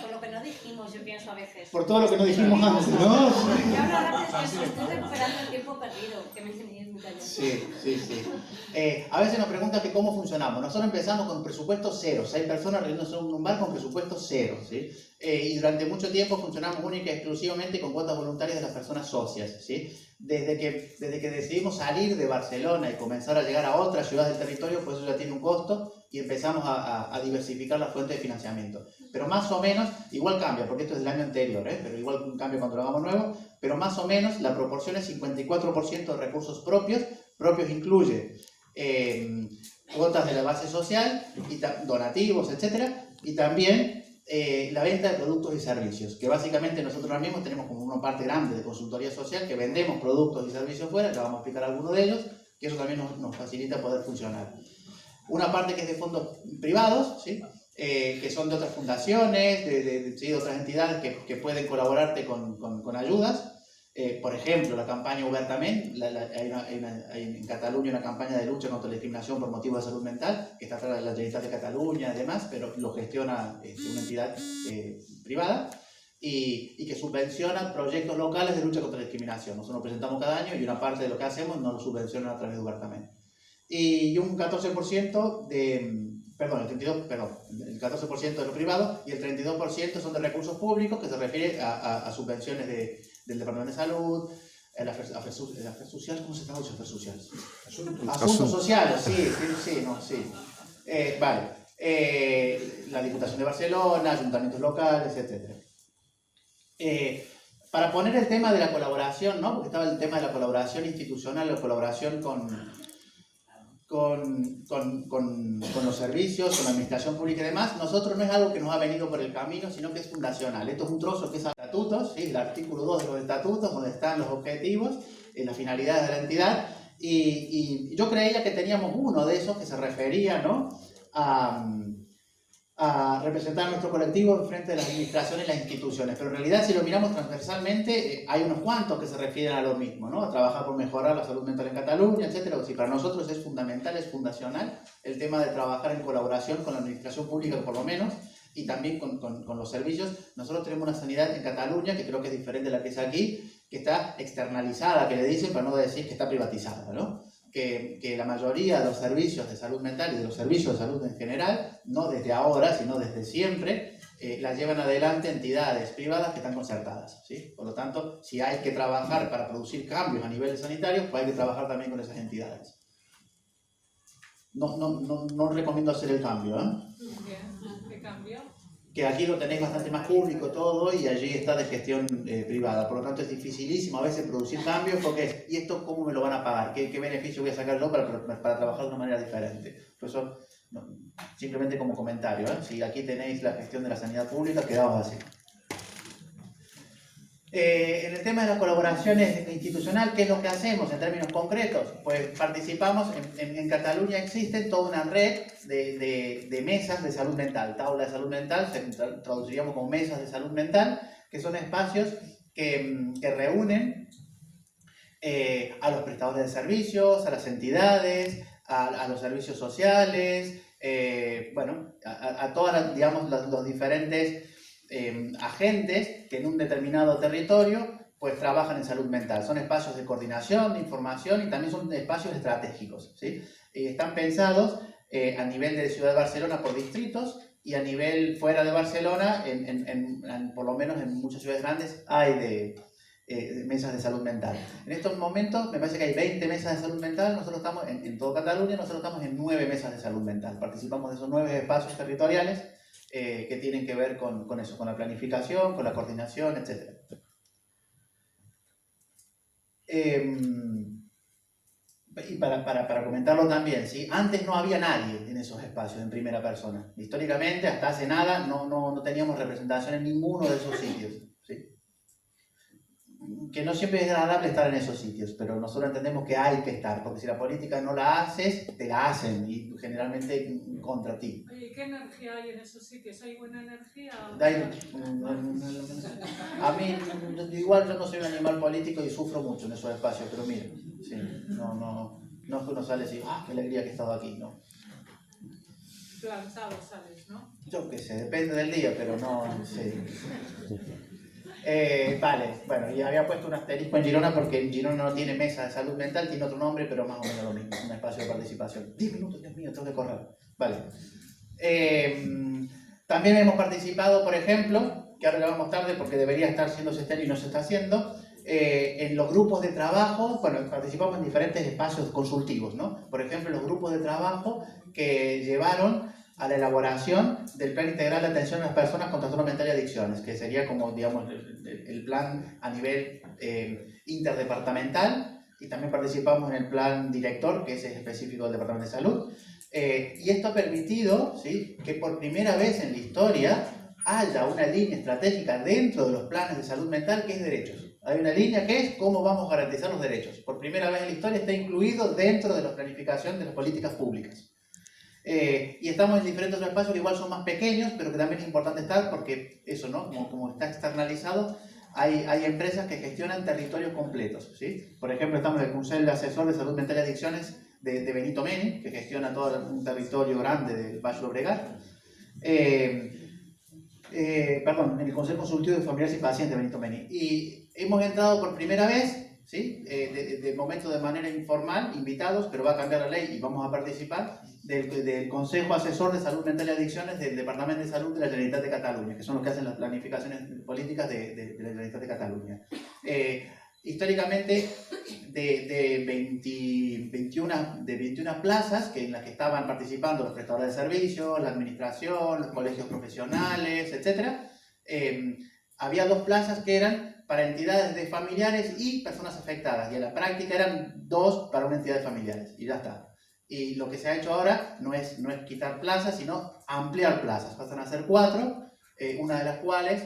Por lo que no dijimos, yo pienso a veces. Por todo lo que no dijimos antes, ¿no? Y ahora pienso, estoy recuperando el tiempo perdido, que me enseñé en mi taller. Sí. A veces nos preguntan que cómo funcionamos. Nosotros empezamos con presupuesto cero. 6 personas reuniéndose en un bar con presupuesto cero, ¿sí? Y durante mucho tiempo funcionamos única y exclusivamente con cuotas voluntarias de las personas socias, ¿sí? Desde que decidimos salir de Barcelona y comenzar a llegar a otras ciudades del territorio, pues eso ya tiene un costo y empezamos a diversificar la fuente de financiamiento. Pero más o menos, igual cambia, porque esto es del año anterior, pero igual cambia cuando lo hagamos nuevo, pero más o menos la proporción es 54% de recursos propios. Propios incluye cuotas de la base social, y donativos, etc. Y también la venta de productos y servicios, que básicamente nosotros ahora mismo tenemos como una parte grande de consultoría social, que vendemos productos y servicios fuera, que vamos a explicar algunos de ellos, que eso también nos facilita poder funcionar. Una parte que es de fondos privados, ¿sí? Que son de otras fundaciones, de otras entidades que pueden colaborarte con ayudas. Por ejemplo, la campaña Obertament, hay en Cataluña una campaña de lucha contra la discriminación por motivos de salud mental, que está atrás de la Generalitat de Cataluña y demás, pero lo gestiona una entidad privada y que subvenciona proyectos locales de lucha contra la discriminación. Nosotros nos presentamos cada año y una parte de lo que hacemos nos lo subvencionan a través de Obertament. Y un 14% el 14% de lo privado y el 32% son de recursos públicos, que se refiere a subvenciones del Departamento de Salud, el Afer Social, ¿cómo se traduce Afer Social? Asuntos sociales, sí. Vale. La Diputación de Barcelona, ayuntamientos locales, etc. Para poner el tema de la colaboración, ¿no? Porque estaba el tema de la colaboración institucional, la colaboración con los servicios, con la administración pública y demás, nosotros no es algo que nos ha venido por el camino, sino que es fundacional. Esto es un trozo que es estatutos, ¿sí? El artículo 2 de los estatutos, donde están los objetivos, las finalidades de la entidad, y yo creía que teníamos uno de esos que se refería, ¿no? a representar a nuestro colectivo en frente de las administraciones y las instituciones, pero en realidad si lo miramos transversalmente hay unos cuantos que se refieren a lo mismo, ¿no? A trabajar por mejorar la salud mental en Cataluña, etc. Si para nosotros es fundamental, es fundacional el tema de trabajar en colaboración con la administración pública por lo menos y también con los servicios. Nosotros tenemos una sanidad en Cataluña que creo que es diferente de la que es aquí, que está externalizada, que le dicen, para no decir que está privatizada, ¿no? Que la mayoría de los servicios de salud mental y de los servicios de salud en general, no desde ahora, sino desde siempre, las llevan adelante entidades privadas que están concertadas, ¿sí? Por lo tanto, si hay que trabajar para producir cambios a nivel sanitario, pues hay que trabajar también con esas entidades. No recomiendo hacer el cambio, ¿Qué cambio? Que aquí lo tenéis bastante más público todo y allí está de gestión privada. Por lo tanto es dificilísimo a veces producir cambios porque es, ¿y esto cómo me lo van a pagar? ¿Qué beneficio voy a sacar yo para trabajar de una manera diferente? Por eso, simplemente como comentario, si aquí tenéis la gestión de la sanidad pública, quedaos así. En el tema de las colaboraciones institucionales, ¿qué es lo que hacemos en términos concretos? Pues participamos, en Cataluña existe toda una red de mesas de salud mental, tabla de salud mental, se traduciríamos como mesas de salud mental, que son espacios que reúnen a los prestadores de servicios, a las entidades, a los servicios sociales, a todas los diferentes agentes que en un determinado territorio pues trabajan en salud mental. Son espacios de coordinación, de información y también son espacios estratégicos, ¿sí? Están pensados a nivel de Ciudad de Barcelona por distritos y a nivel fuera de Barcelona, por lo menos en muchas ciudades grandes, hay de mesas de salud mental. En estos momentos me parece que hay 20 mesas de salud mental, nosotros estamos en todo Cataluña, nosotros estamos en 9 mesas de salud mental. Participamos de esos 9 espacios territoriales que tienen que ver con eso, con la planificación, con la coordinación, etc. Y para comentarlo también, ¿sí? Antes no había nadie en esos espacios en primera persona. Históricamente, hasta hace nada, no teníamos representación en ninguno de esos sitios, ¿sí? que no siempre es agradable estar en esos sitios, pero nosotros entendemos que hay que estar, porque si la política no la haces, te la hacen, y generalmente contra ti. Oye, ¿qué energía hay en esos sitios? ¿Hay buena energía? A mí, igual yo no soy un animal político y sufro mucho en esos espacios, pero mira, sí, no es que uno sale así, ¡ah, qué alegría que he estado aquí! No. Lanzado sales, ¿no? Yo qué sé, depende del día, pero no sé. Vale, bueno, y había puesto un asterisco en Girona porque en Girona no tiene mesa de salud mental, tiene otro nombre, pero más o menos lo mismo, un espacio de participación. 10 minutos, Dios mío, tengo que correr. Vale. También hemos participado, por ejemplo, que ahora le vamos tarde porque debería estar haciéndose este año y no se está haciendo, en los grupos de trabajo. Bueno, participamos en diferentes espacios consultivos, ¿no? Por ejemplo, los grupos de trabajo que llevaron a la elaboración del Plan Integral de Atención a las Personas con Trastorno Mental y Adicciones, que sería como, digamos, el plan a nivel interdepartamental, y también participamos en el plan director, que es específico del Departamento de Salud, y esto ha permitido, ¿sí?, que por primera vez en la historia haya una línea estratégica dentro de los planes de salud mental que es derechos. Hay una línea que es cómo vamos a garantizar los derechos. Por primera vez en la historia está incluido dentro de la planificación de las políticas públicas. Y estamos en diferentes otros espacios que igual son más pequeños, pero que también es importante estar porque eso, ¿no? Como está externalizado, hay empresas que gestionan territorios completos, ¿sí? Por ejemplo, estamos en el Consejo Asesor de Salud Mental y Adicciones de Benito Meni, que gestiona todo un territorio grande del Valle de Llobregat. En el Consejo Consultivo de Familiares y Pacientes de Benito Meni. Y hemos entrado por primera vez, ¿sí?, de momento de manera informal, invitados, pero va a cambiar la ley y vamos a participar del Consejo Asesor de Salud Mental y Adicciones del Departamento de Salud de la Generalitat de Cataluña, que son los que hacen las planificaciones políticas de la Generalitat de Cataluña. Históricamente, de 21 plazas en las que estaban participando los prestadores de servicios, la administración, los colegios profesionales, etc., había 2 plazas que eran para entidades de familiares y personas afectadas, y en la práctica eran 2 para una entidad de familiares, y ya está. Y lo que se ha hecho ahora no es quitar plazas, sino ampliar plazas. Pasan a ser 4, una de las cuales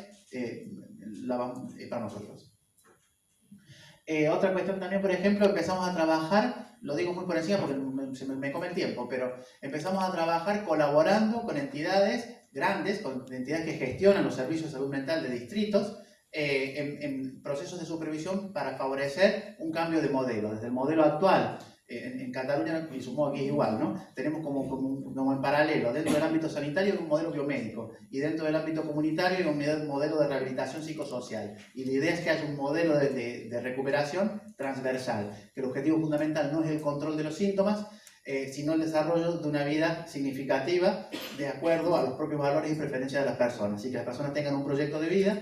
para nosotros. Otra cuestión también, por ejemplo, empezamos a trabajar, lo digo muy por encima porque se me come el tiempo, pero empezamos a trabajar colaborando con entidades grandes, con entidades que gestionan los servicios de salud mental de distritos, en procesos de supervisión para favorecer un cambio de modelo. Desde el modelo actual, en Cataluña, y supongo que es igual, ¿no? Tenemos como en paralelo, dentro del ámbito sanitario, un modelo biomédico, y dentro del ámbito comunitario, un modelo de rehabilitación psicosocial. Y la idea es que haya un modelo de recuperación transversal, que el objetivo fundamental no es el control de los síntomas, sino el desarrollo de una vida significativa de acuerdo a los propios valores y preferencias de las personas. Así que las personas tengan un proyecto de vida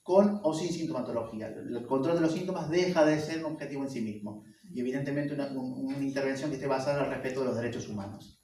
con o sin sintomatología. El control de los síntomas deja de ser un objetivo en sí mismo. Y evidentemente una intervención que esté basada en el respeto de los derechos humanos.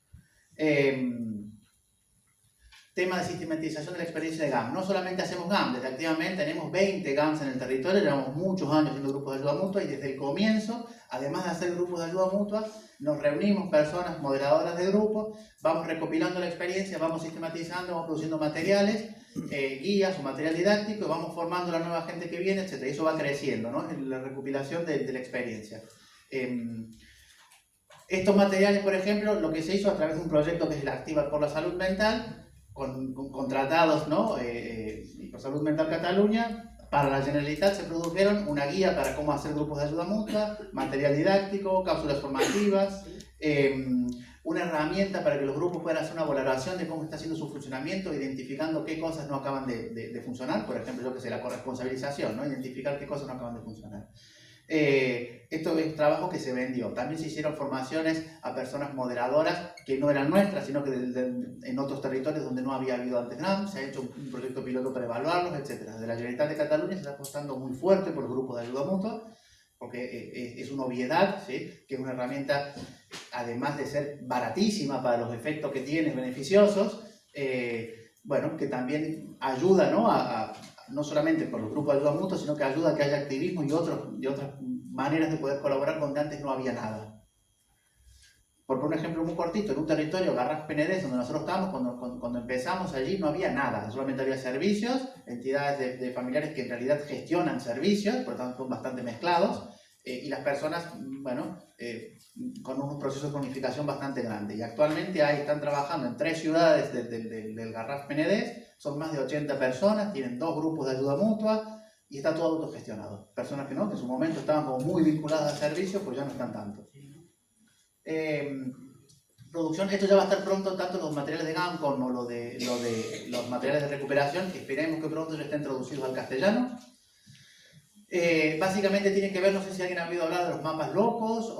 Tema de sistematización de la experiencia de GAM. No solamente hacemos GAM, desde activamente tenemos 20 GAMs en el territorio, llevamos muchos años haciendo grupos de ayuda mutua, y desde el comienzo, además de hacer grupos de ayuda mutua, nos reunimos personas moderadoras de grupos, vamos recopilando la experiencia, vamos sistematizando, vamos produciendo materiales, guías o material didáctico, y vamos formando la nueva gente que viene, etc. Y eso va creciendo, ¿no?, en la recopilación de la experiencia. Estos materiales, por ejemplo, lo que se hizo a través de un proyecto que es la Activa por la Salud Mental, con contratados, ¿no?, por Salud Mental Cataluña, para la Generalitat se produjeron una guía para cómo hacer grupos de ayuda mutua, material didáctico, cápsulas formativas, una herramienta para que los grupos puedan hacer una valoración de cómo está haciendo su funcionamiento, identificando qué cosas no acaban de funcionar, por ejemplo, yo que sé, la corresponsabilización, ¿no?, identificar qué cosas no acaban de funcionar. Esto es trabajo que se vendió. También se hicieron formaciones a personas moderadoras que no eran nuestras, sino que en otros territorios donde no había habido antes GAM. Se ha hecho un proyecto piloto para evaluarlos, etc. Desde la Generalitat de Cataluña se está apostando muy fuerte por los grupos de ayuda mutua, porque es una obviedad, ¿sí?, que es una herramienta, además de ser baratísima para los efectos que tiene, beneficiosos, bueno, que también ayuda, ¿no?, no solamente por los grupos de ayuda mutua, sino que ayuda a que haya activismo y otras maneras de poder colaborar donde antes no había nada. Por un ejemplo muy cortito, en un territorio, Garraf Penedès, donde nosotros estábamos, cuando empezamos allí no había nada, solamente había servicios, entidades de familiares que en realidad gestionan servicios, por lo tanto son bastante mezclados, y las personas, bueno, con un proceso de cronificación bastante grande. Y actualmente están trabajando en 3 ciudades del Garraf Penedès, son más de 80 personas, tienen 2 grupos de ayuda mutua y está todo autogestionado. Personas que en su momento estaban como muy vinculadas al servicio, pues ya no están tanto. Producción, esto ya va a estar pronto, tanto los materiales de GAM como los materiales de recuperación, que esperemos que pronto ya estén traducidos al castellano. Básicamente tienen que ver, no sé si alguien ha oído hablar de los mapas locos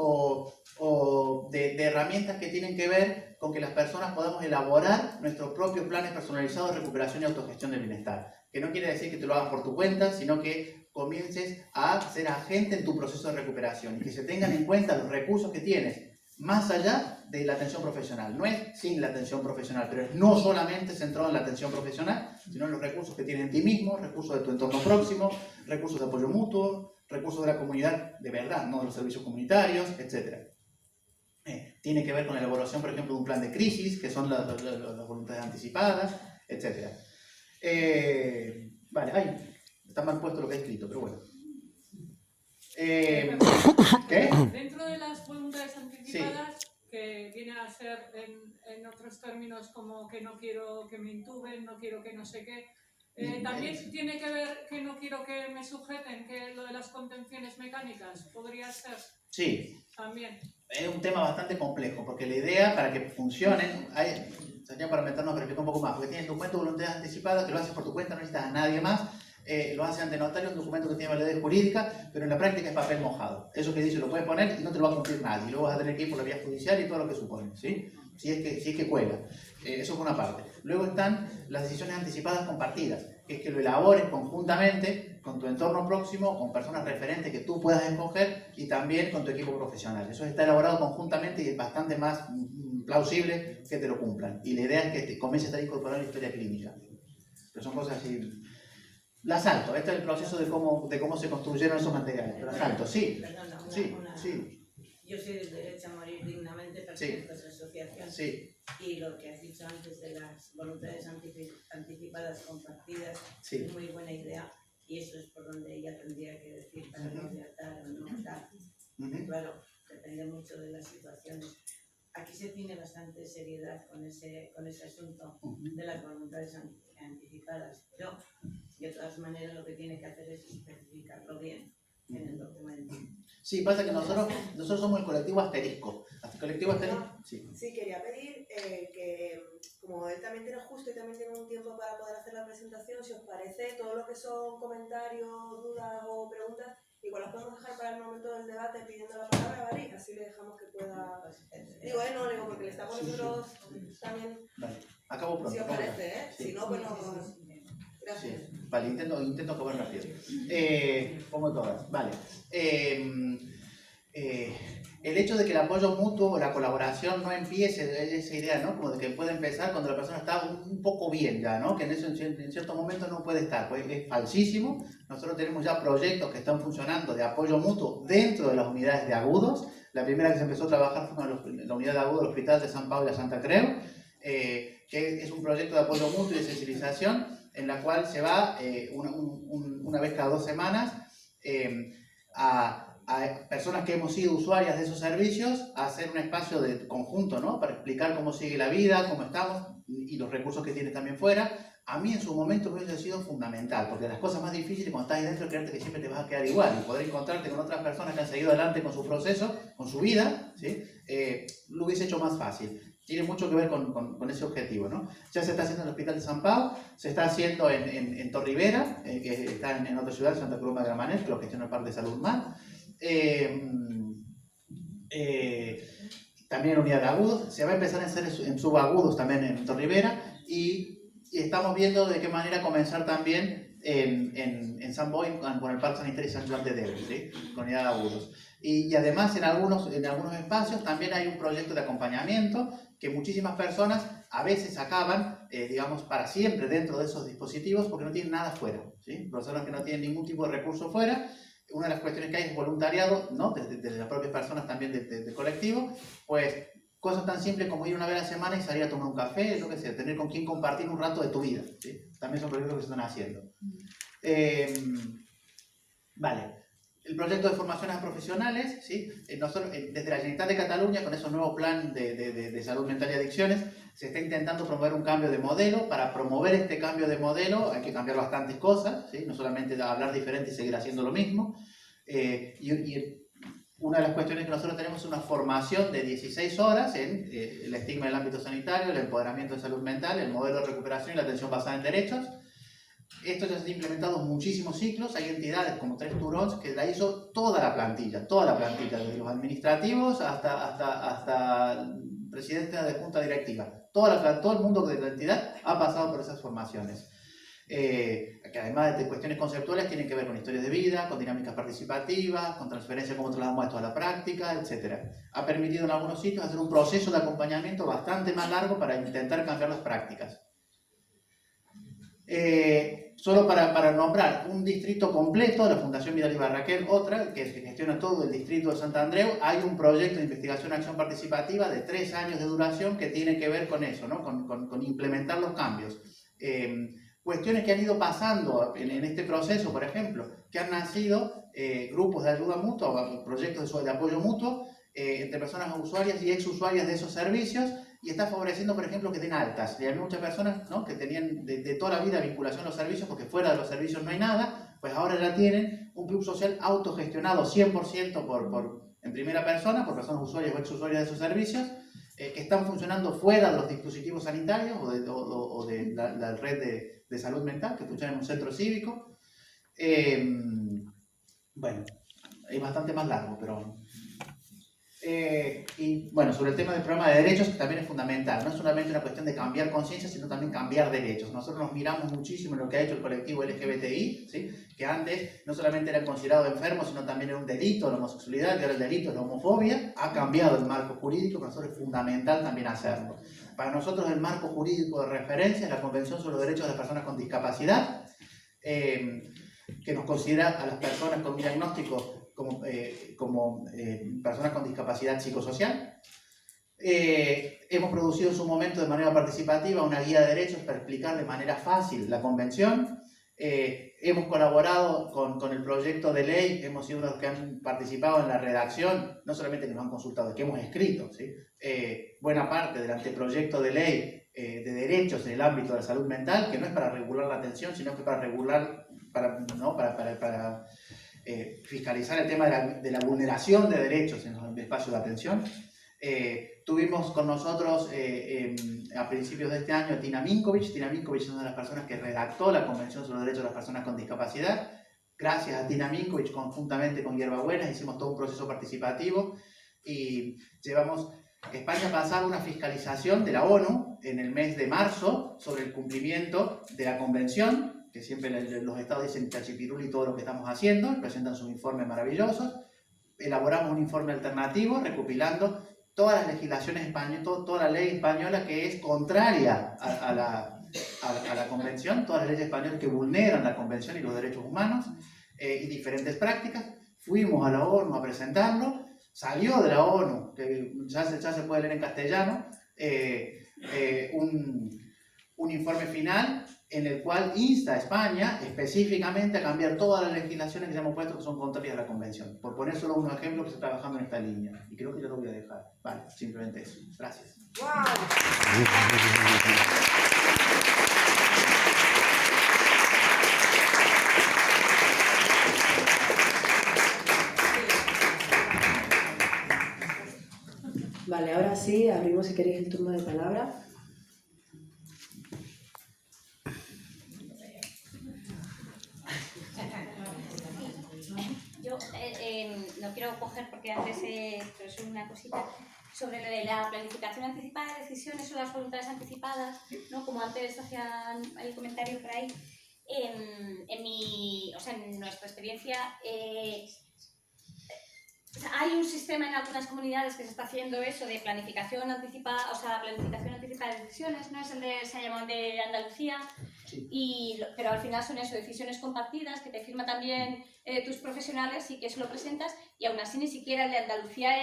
o de herramientas que tienen que ver con que las personas podamos elaborar nuestros propios planes personalizados de recuperación y autogestión del bienestar. Que no quiere decir que te lo hagas por tu cuenta, sino que comiences a ser agente en tu proceso de recuperación y que se tengan en cuenta los recursos que tienes más allá de la atención profesional. No es sin la atención profesional, pero es no solamente centrado en la atención profesional, sino en los recursos que tienes en ti mismo, recursos de tu entorno próximo, recursos de apoyo mutuo, recursos de la comunidad de verdad, no de los servicios comunitarios, etc. Tiene que ver con la elaboración, por ejemplo, de un plan de crisis, que son las voluntades anticipadas, etc. Vale, ahí está mal puesto lo que he escrito, pero bueno. ¿Qué? Dentro de las voluntades anticipadas, que viene a ser en otros términos como que no quiero que me intuben, no quiero que no sé qué, también tiene que ver que no quiero que me sujeten, que lo de las contenciones mecánicas podría ser. Sí. También. Es un tema bastante complejo, porque la idea para que funcionen, sería para meternos a explicar un poco más, porque tienes documento de voluntades anticipadas que lo haces por tu cuenta, no necesitas a nadie más. Lo hace ante notario, un documento que tiene validez jurídica, pero en la práctica es papel mojado. Eso que dice lo puedes poner y no te lo va a cumplir nadie. Y luego vas a tener que ir por la vía judicial y todo lo que supone, ¿sí? Si es que cuela. Eso es una parte. Luego están las decisiones anticipadas compartidas, que es que lo elabores conjuntamente con tu entorno próximo, con personas referentes que tú puedas escoger y también con tu equipo profesional. Eso está elaborado conjuntamente y es bastante más plausible que te lo cumplan. Y la idea es que te comience a estar incorporado en la historia clínica. Pero son cosas así. La salto, este es el proceso de cómo se construyeron esos materiales. La salto, sí. Perdona, Sí. Yo soy del derecho a morir dignamente, pertenezco a esa asociación. Sí. Y lo que has dicho antes de las voluntades anticipadas compartidas es muy buena idea. Y eso es por donde ella tendría que decir para no dilatar o no dar. Claro, depende mucho de las situaciones. Aquí se tiene bastante seriedad con ese asunto de las voluntades anticipadas, pero de todas maneras lo que tiene que hacer es especificarlo bien en el documento. Sí, pasa que nosotros somos el colectivo asterisco. Sí, quería pedir que, como él también tiene justo y también tiene un tiempo para poder hacer la presentación, si os parece, todo lo que son comentarios, dudas o preguntas, igual las podemos dejar para el momento del debate pidiendo la palabra, ¿vale? Así le dejamos que pueda... Digo, no, digo, porque le estamos nosotros también... Vale, acabo pronto. Si os parece, ¿eh? Sí. Si no, pues no... Gracias. Sí. Vale, intento acabar rápido. Como todas, vale. El hecho de que el apoyo mutuo o la colaboración no empiece, esa idea, ¿no? Como de que puede empezar cuando la persona está un poco bien ya, ¿no? Que en cierto momento no puede estar, pues es falsísimo. Nosotros tenemos ya proyectos que están funcionando de apoyo mutuo dentro de las unidades de agudos. La primera que se empezó a trabajar fue con la unidad de agudos del Hospital de San Pablo y Santa Creu, que es un proyecto de apoyo mutuo y de sensibilización en la cual se va una vez cada 2 semanas a personas que hemos sido usuarias de esos servicios a hacer un espacio de conjunto, ¿no? Para explicar cómo sigue la vida, cómo estamos y los recursos que tienes también fuera. A mí en su momento me ha sido fundamental, porque las cosas más difíciles cuando estás ahí dentro es creerte que siempre te vas a quedar igual y poder encontrarte con otras personas que han seguido adelante con su proceso, con su vida, ¿sí? Lo hubiese hecho más fácil. Tiene mucho que ver con ese objetivo, ¿no? Ya se está haciendo en el Hospital de San Pau, se está haciendo en Torribera, que está en otra ciudad, Santa Coloma de Gramenet, que lo gestiona el Parque de Salud Mar. También en unidad de agudos, se va a empezar a hacer en subagudos también en Torribera y estamos viendo de qué manera comenzar también en San Boi con el Parque Sanitario San Juan de Deus, ¿sí? Con unidad de agudos. Y además en algunos espacios también hay un proyecto de acompañamiento que muchísimas personas a veces acaban, digamos, para siempre dentro de esos dispositivos porque no tienen nada fuera, ¿sí? Personas que no tienen ningún tipo de recurso fuera. Una de las cuestiones que hay es voluntariado, ¿no? Desde las propias personas también del colectivo, pues cosas tan simples como ir una vez a la semana y salir a tomar un café, lo que sea, tener con quien compartir un rato de tu vida, ¿sí? También son proyectos que se están haciendo. Vale. El proyecto de formaciones a profesionales, ¿sí? Nosotros, desde la Generalitat de Cataluña, con ese nuevo plan de salud mental y adicciones, se está intentando promover un cambio de modelo. Para promover este cambio de modelo hay que cambiar bastantes cosas, ¿sí? No solamente hablar diferente y seguir haciendo lo mismo. Una de las cuestiones que nosotros tenemos es una formación de 16 horas en el estigma del ámbito sanitario, el empoderamiento de salud mental, el modelo de recuperación y la atención basada en derechos. Esto ya se ha implementado en muchísimos ciclos. Hay entidades como Tres Turons que la hizo toda la plantilla, desde los administrativos hasta el presidente de junta directiva. Todo el mundo de la entidad ha pasado por esas formaciones. Que además de cuestiones conceptuales tienen que ver con historias de vida, con dinámicas participativas, con transferencia, cómo trasladamos esto a la práctica, etc. Ha permitido en algunos sitios hacer un proceso de acompañamiento bastante más largo para intentar cambiar las prácticas. Solo para nombrar un distrito completo, la Fundación Vidal y Barraquer, otra, que gestiona todo el distrito de Sant Andreu, hay un proyecto de investigación y acción participativa de 3 años de duración que tiene que ver con eso, ¿no? con implementar los cambios. Cuestiones que han ido pasando en este proceso, por ejemplo, que han nacido grupos de ayuda mutua, proyectos de apoyo mutuo entre personas usuarias y exusuarias de esos servicios, y está favoreciendo, por ejemplo, que den altas. Y hay muchas personas, ¿no?, que tenían de toda la vida vinculación a los servicios, porque fuera de los servicios no hay nada, pues ahora ya tienen un club social autogestionado 100% en primera persona, por personas usuarias o exusuarias de esos servicios, que están funcionando fuera de los dispositivos sanitarios o de la red de salud mental, que funcionan en un centro cívico. Bueno, es bastante más largo, pero... y bueno, sobre el tema del programa de derechos, que también es fundamental. No es solamente una cuestión de cambiar conciencia, sino también cambiar derechos. Nosotros nos miramos muchísimo en lo que ha hecho el colectivo LGBTI, ¿sí?, que antes no solamente eran considerados enfermos, sino también era un delito la homosexualidad, y ahora el delito es la homofobia. Ha cambiado el marco jurídico, para nosotros es fundamental también hacerlo. Para nosotros el marco jurídico de referencia es la Convención sobre los Derechos de las Personas con Discapacidad, que nos considera a las personas con diagnóstico como personas con discapacidad psicosocial. Hemos producido en su momento de manera participativa una guía de derechos para explicar de manera fácil la convención. Hemos colaborado con el proyecto de ley, hemos sido uno de los que han participado en la redacción, no solamente que nos han consultado, que hemos escrito, ¿sí?, buena parte del anteproyecto de ley de derechos en el ámbito de la salud mental, que no es para regular la atención, sino que para regular, para fiscalizar el tema de la vulneración de derechos en el espacio de atención. Tuvimos con nosotros a principios de este año a Tina Minkovic. Tina Minkovic es una de las personas que redactó la Convención sobre los Derechos de las Personas con Discapacidad. Gracias a Tina Minkovic, conjuntamente con Hierbabuena, hicimos todo un proceso participativo y llevamos... España ha pasado una fiscalización de la ONU en el mes de marzo sobre el cumplimiento de la Convención, que siempre los estados dicen chachipirul y todo lo que estamos haciendo, presentan sus informes maravillosos. Elaboramos un informe alternativo recopilando todas las legislaciones españolas, toda la ley española que es contraria a la Convención, todas las leyes españolas que vulneran la Convención y los derechos humanos, y diferentes prácticas. Fuimos a la ONU a presentarlo, salió de la ONU, que ya se puede leer en castellano, un informe final en el cual insta a España específicamente a cambiar todas las legislaciones que ya hemos puesto que son contrarias a la Convención. Por poner solo un ejemplo que se está trabajando en esta línea. Y creo que ya lo voy a dejar. Vale, simplemente eso. Gracias. Vale, ahora sí, abrimos si queréis el turno de palabra. Yo no quiero coger porque antes, pero es una cosita sobre lo de la planificación anticipada de decisiones o las voluntades anticipadas, ¿no? Como antes hacían el comentario por ahí, en nuestra experiencia hay un sistema en algunas comunidades que se está haciendo eso de planificación anticipada, planificación anticipada de decisiones, ¿no? Es el de, se llama de Andalucía. Sí. Pero al final son eso, decisiones compartidas que te firman también tus profesionales y que eso lo presentas, y aún así ni siquiera el de Andalucía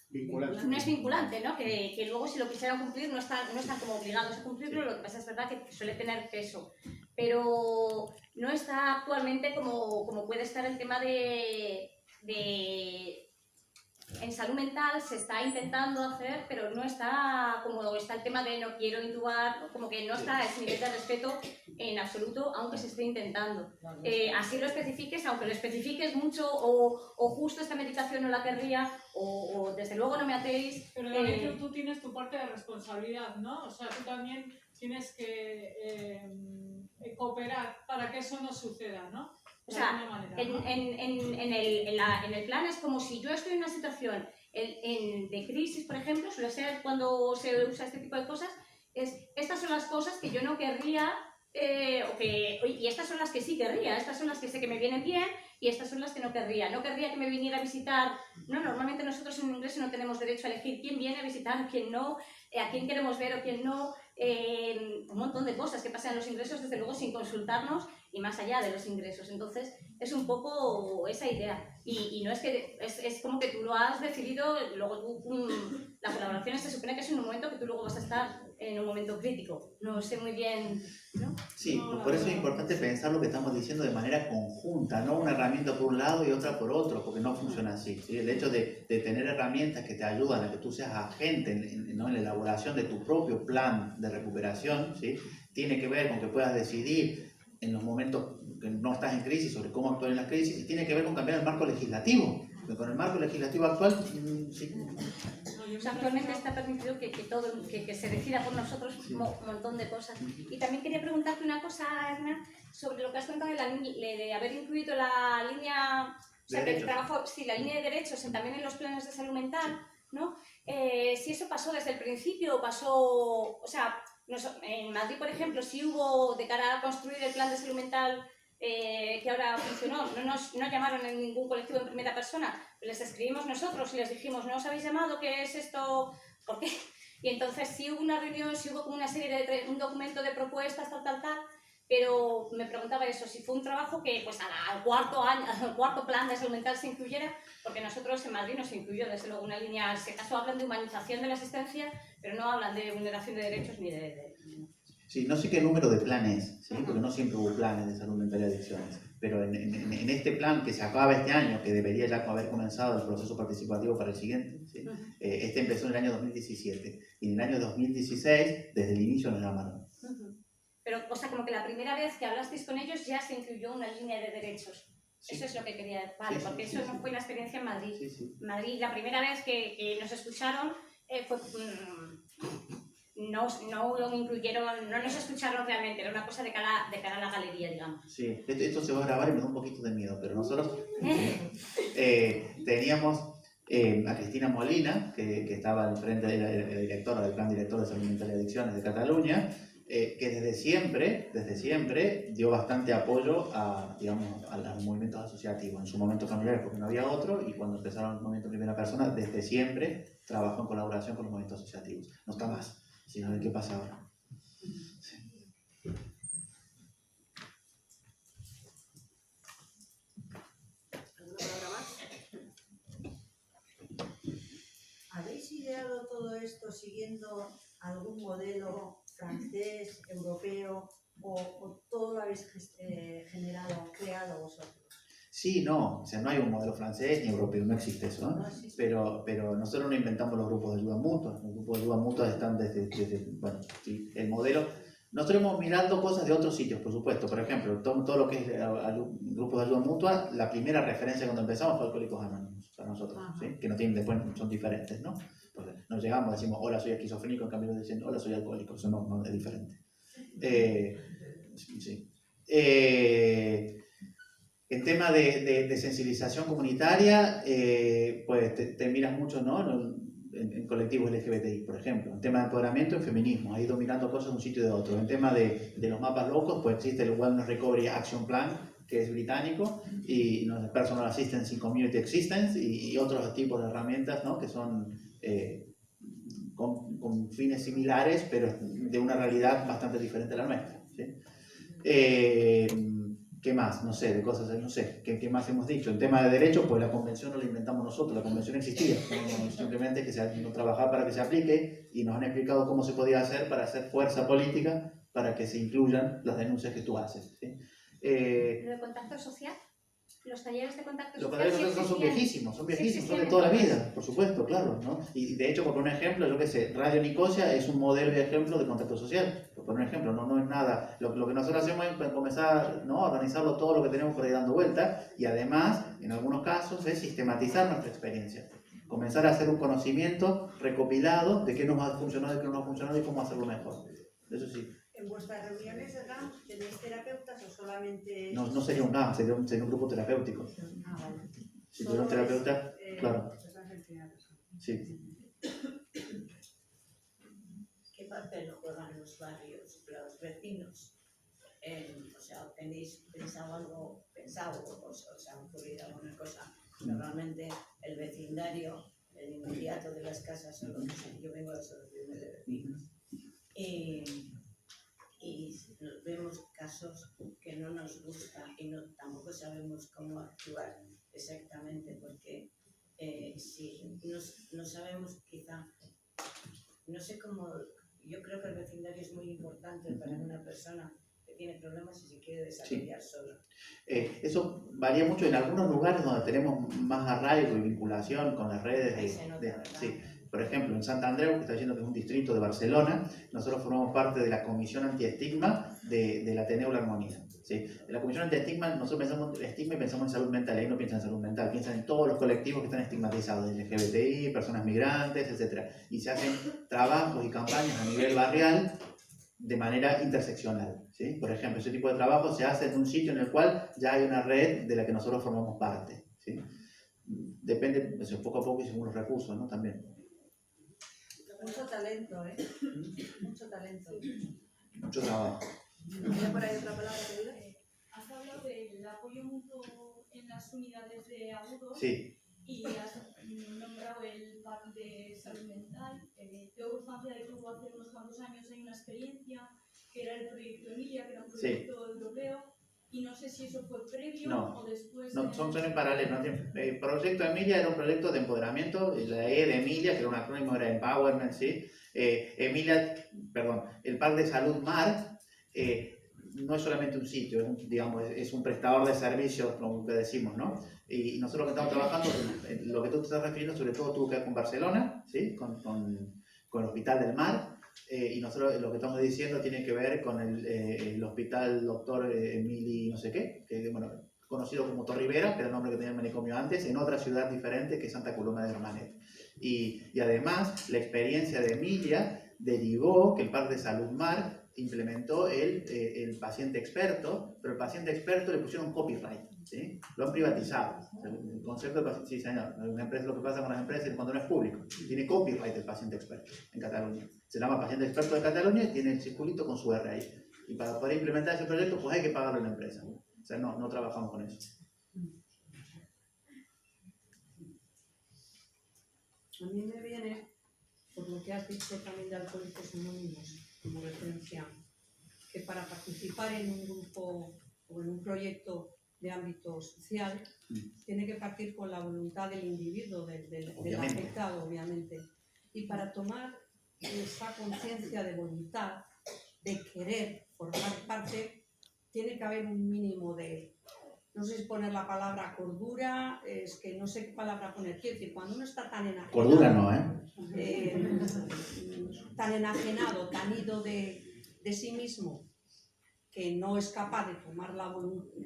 no es vinculante, ¿no? Que luego si lo quisieran cumplir no están como obligados a cumplirlo, lo que pasa es verdad que suele tener peso, pero no está actualmente como puede estar el tema de en salud mental. Se está intentando hacer, pero no está como está el tema de no quiero intubar, como que no está a ese nivel de respeto en absoluto, aunque se esté intentando. Así lo especifiques, aunque lo especifiques mucho, o justo esta medicación no la querría, o desde luego no me atéis. Pero David, tú tienes tu parte de responsabilidad, ¿no? O sea, tú también tienes que cooperar para que eso no suceda, ¿no? O sea, en el plan es como si yo estoy en una situación de crisis, por ejemplo, suele ser cuando se usa este tipo de cosas, estas son las cosas que yo no querría, y estas son las que sí querría, estas son las que sé que me vienen bien, y estas son las que no querría. No querría que me viniera a visitar, no, normalmente nosotros en un ingreso no tenemos derecho a elegir quién viene a visitar, quién no, a quién queremos ver o quién no, un montón de cosas que pasan en los ingresos, desde luego sin consultarnos, y más allá de los ingresos. Entonces es un poco esa idea, y no es que es como que tú lo has decidido, luego tú, la colaboración se supone que es en un momento que tú luego vas a estar en un momento crítico, no sé muy bien, ¿no? Sí, por eso es importante pensar lo que estamos diciendo de manera conjunta, no una herramienta por un lado y otra por otro, porque no funciona así, ¿sí? El hecho de tener herramientas que te ayudan a que tú seas agente en la elaboración de tu propio plan de recuperación, ¿sí? Tiene que ver con que puedas decidir en los momentos que no estás en crisis sobre cómo actuar en las crisis, y tiene que ver con cambiar el marco legislativo. Porque con el marco legislativo actual, sí. O sea, actualmente está permitido que se decida por nosotros un montón de cosas. Y también quería preguntarte una cosa, Hernán, sobre lo que has contado de haber incluido la línea, o sea, que la línea de derechos también en los planes de salud mental, ¿no? Si eso pasó desde el principio, o sea, en Madrid, por ejemplo, si hubo, de cara a construir el plan de salud mental que ahora funcionó, no llamaron en ningún colectivo en primera persona, les escribimos nosotros y les dijimos, ¿no os habéis llamado? ¿Qué es esto? ¿Por qué? Y entonces sí hubo una reunión, sí hubo como una serie un documento de propuestas, tal, pero me preguntaba eso, si fue un trabajo que pues al cuarto plan de salud mental se incluyera, porque nosotros en Madrid nos incluyó desde luego una línea, en este caso hablan de humanización de la asistencia, pero no hablan de vulneración de derechos ni de Sí, no sé qué número de planes, ¿sí? Porque no siempre hubo planes de salud mental y adicciones, pero en este plan que se acaba este año, que debería ya haber comenzado el proceso participativo para el siguiente, ¿sí? Este empezó en el año 2017, y en el año 2016, desde el inicio nos llamaron. Pero, o sea, como que la primera vez que hablasteis con ellos ya se incluyó una línea de derechos. Sí. Eso es lo que quería decir, vale, porque eso no fue la experiencia en Madrid. Madrid, la primera vez que nos escucharon fue... No lo incluyeron, no nos escucharon realmente, era una cosa de cara a la galería, digamos. Sí, esto se va a grabar y me da un poquito de miedo, pero nosotros teníamos a Cristina Molina, que estaba al frente de la directora del Plan Director de Salud Mental y Adicciones de Cataluña, que desde siempre dio bastante apoyo a los movimientos asociativos, en su momento familiares porque no había otro, y cuando empezaron los movimientos en primera persona, desde siempre trabajó en colaboración con los movimientos asociativos. No está más. Sí, a ver qué pasa ahora. Sí. ¿Alguna palabra más? ¿Habéis ideado todo esto siguiendo algún modelo francés, europeo, o todo lo habéis creado vosotros? Sí, no, o sea, no hay un modelo francés ni europeo, no existe eso, ¿no? Pero nosotros no inventamos los grupos de ayuda mutua. Los grupos de ayuda mutua están desde bueno, sí, el modelo. Nosotros hemos mirado cosas de otros sitios, por supuesto. Por ejemplo, todo lo que es grupos de ayuda mutua, la primera referencia cuando empezamos fue Alcohólicos Anónimos, para nosotros, ¿sí? Que no tienen, después son diferentes, ¿no? Porque nos llegamos, decimos, hola, soy esquizofrénico, en cambio dicen, hola, soy alcohólico, eso no es diferente. Sí. En tema de sensibilización comunitaria, pues te miras mucho, ¿no? En colectivos LGBTI, por ejemplo. En tema de empoderamiento, en feminismo, ha ido mirando cosas de un sitio y de otro. En tema de los mapas locos, pues existe el Wellness Recovery Action Plan, que es británico, y Personal Assistance in Community Existence, y otros tipos de herramientas, ¿no? Que son con fines similares, pero de una realidad bastante diferente a la nuestra, ¿sí? ¿Qué más? No sé, de cosas, no sé, ¿qué más hemos dicho? En tema de derechos, pues la convención no la inventamos nosotros, la convención existía, simplemente que no trabajar para que se aplique y nos han explicado cómo se podía hacer para hacer fuerza política para que se incluyan las denuncias que tú haces, ¿sí? ¿Lo de contacto social? ¿Los talleres de contacto social? Los talleres de son viejísimos, son de toda la vida, por supuesto, claro, ¿no? Y de hecho, por poner un ejemplo, yo qué sé, Radio Nicosia es un modelo y ejemplo de contacto social. Por poner un ejemplo, no es nada. Lo que nosotros hacemos es comenzar, ¿no?, a organizarlo todo lo que tenemos por ahí dando vueltas y además, en algunos casos, es sistematizar nuestra experiencia. Comenzar a hacer un conocimiento recopilado de qué nos ha funcionado, de qué no nos ha funcionado y cómo hacerlo mejor. Eso sí. ¿En vuestras reuniones de GAM tenéis terapeutas o solamente...? No sería un GAM, sería un grupo terapéutico. Ah, vale. Si tuviera un terapeuta, claro. Sí. ¿Qué papel juegan los barrios, los vecinos? O sea, ¿tenéis pensado, o sea, ocurrido alguna cosa? Normalmente el vecindario, el inmediato de las casas, son los que yo vengo de asociaciones de vecinos. Y vemos casos que no nos gustan y tampoco sabemos cómo actuar exactamente, porque si no sabemos, quizá, no sé cómo, yo creo que el vecindario es muy importante para una persona que tiene problemas y se quiere desarrollar sola. Eso varía mucho en algunos lugares donde tenemos más arraigo y vinculación con las redes. Ahí se nota, sí. Por ejemplo, en Sant Andreu, que está diciendo que es un distrito de Barcelona, nosotros formamos parte de la Comisión Antiestigma del Ateneu La Armonía. ¿Sí? En la Comisión Antiestigma, nosotros pensamos en estigma y pensamos en salud mental. Ahí no piensan en salud mental, piensan en todos los colectivos que están estigmatizados, LGBTI, personas migrantes, etc. Y se hacen trabajos y campañas a nivel barrial de manera interseccional, ¿sí? Por ejemplo, ese tipo de trabajo se hace en un sitio en el cual ya hay una red de la que nosotros formamos parte, ¿sí? Depende, pues, poco a poco y según los recursos, ¿no? También. Mucho talento, ¿eh? Mucho talento. Mucho trabajo. ¿Había por ahí otra palabra que diga? Has hablado del apoyo mutuo en las unidades de agudos. Sí. Y has nombrado el PAC de salud mental. Tengo constancia de que hubo hace unos cuantos años hay una experiencia que era el proyecto Emilia, que era un proyecto europeo, y no sé si eso fue previo o después. No, son en paralelo. El proyecto Emilia era un proyecto de empoderamiento, la E de Emilia, que era un acrónimo, era Empowerment, ¿sí? El PAC de Salud Mar no es solamente un sitio, es un prestador de servicios, como que decimos, ¿no? Y nosotros que estamos trabajando, lo que tú te estás refiriendo, sobre todo tuvo que ver con Barcelona, ¿sí? Con el Hospital del Mar, y nosotros lo que estamos diciendo tiene que ver con el Hospital Doctor Emili no sé qué, que bueno, conocido como Torribera, que era el nombre que tenía el manicomio antes, en otra ciudad diferente que es Santa Coloma de Gramenet. Y además, la experiencia de Emilia derivó que el PAC de Salud Mar implementó el paciente experto, pero el paciente experto le pusieron copyright, ¿sí? Lo han privatizado. El concepto del paciente, sí señor, una empresa, lo que pasa con las empresas cuando no es público, tiene copyright el paciente experto en Cataluña. Se llama paciente experto de Cataluña y tiene el circulito con su RI. Y para poder implementar ese proyecto, pues hay que pagarlo a la empresa. O sea, no trabajamos con eso. A mí me viene, por lo que has dicho también de Alcohólicos Anónimos, como referencia, que para participar en un grupo o en un proyecto de ámbito social, tiene que partir con la voluntad del individuo, del afectado, obviamente. Y para tomar esa conciencia de voluntad, de querer formar parte, tiene que haber un mínimo de, no sé si poner la palabra cordura, es que no sé qué palabra poner, quiero decir, cuando uno está tan enajenado, cordura no, tan enajenado, tan ido de sí mismo, que no es capaz de tomar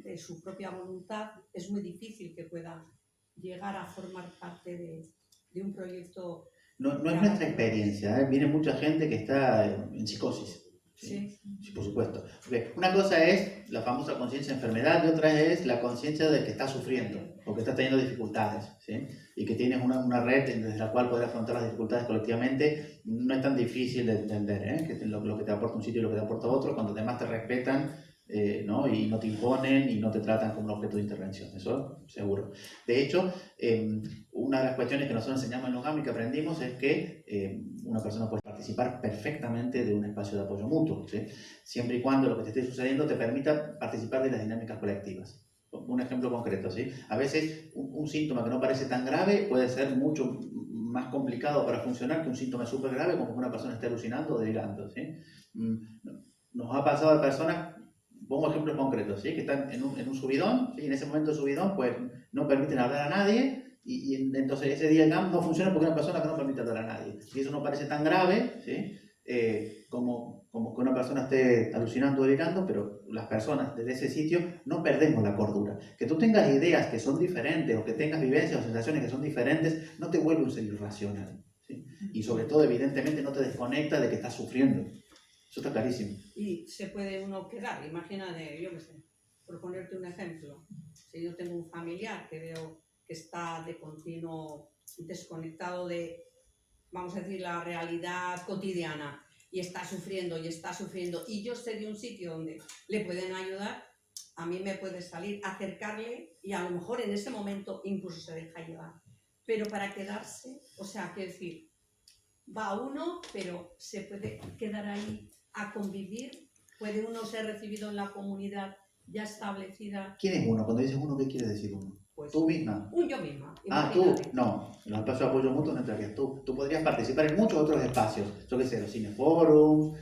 de su propia voluntad, es muy difícil que pueda llegar a formar parte de un proyecto. No es nuestra experiencia, viene mucha gente que está en psicosis. Sí, por supuesto. Porque una cosa es la famosa conciencia de enfermedad y otra es la conciencia de que está sufriendo o que está teniendo dificultades, ¿sí? Y que tienes una red desde la cual poder afrontar las dificultades colectivamente. No es tan difícil de entender, que lo que te aporta un sitio y lo que te aporta otro, cuando además te respetan, ¿no? Y no te imponen y no te tratan como un objeto de intervención, eso seguro. De hecho, una de las cuestiones que nosotros enseñamos en los GAM y que aprendimos es que una persona puede participar perfectamente de un espacio de apoyo mutuo, ¿sí? Siempre y cuando lo que te esté sucediendo te permita participar de las dinámicas colectivas. Un ejemplo concreto, ¿sí? A veces un síntoma que no parece tan grave puede ser mucho más complicado para funcionar que un síntoma súper grave como que una persona esté alucinando o delirando, ¿sí? Nos ha pasado a personas, pongo ejemplos concretos, ¿sí? Que están en un subidón, ¿sí? En ese momento de subidón pues no permiten hablar a nadie y entonces ese día el GAM no funciona porque una persona que no permite hablar a nadie. Y eso no parece tan grave, ¿sí? Como que una persona esté alucinando o delirando, pero las personas desde ese sitio no perdemos la cordura. Que tú tengas ideas que son diferentes o que tengas vivencias o sensaciones que son diferentes no te vuelve un ser irracional, ¿sí? Y sobre todo, evidentemente, no te desconecta de que estás sufriendo. Eso está clarísimo. Y se puede uno quedar, imagínate, yo qué sé, por ponerte un ejemplo, si yo tengo un familiar que veo que está de continuo desconectado de, vamos a decir, la realidad cotidiana, y está sufriendo, y yo sé de un sitio donde le pueden ayudar, a mí me puede salir, acercarle, y a lo mejor en ese momento incluso se deja llevar. Pero para quedarse, o sea, quiero decir, va uno, pero se puede quedar ahí a convivir, puede uno ser recibido en la comunidad ya establecida. ¿Quién es uno? Cuando dices uno, ¿qué quiere decir uno? Pues, ¿Tú misma? Yo misma. Ah, tú. No, en los espacios de apoyo mutuo no entrarías tú. Tú podrías participar en muchos otros espacios. Yo qué sé, los cineforums,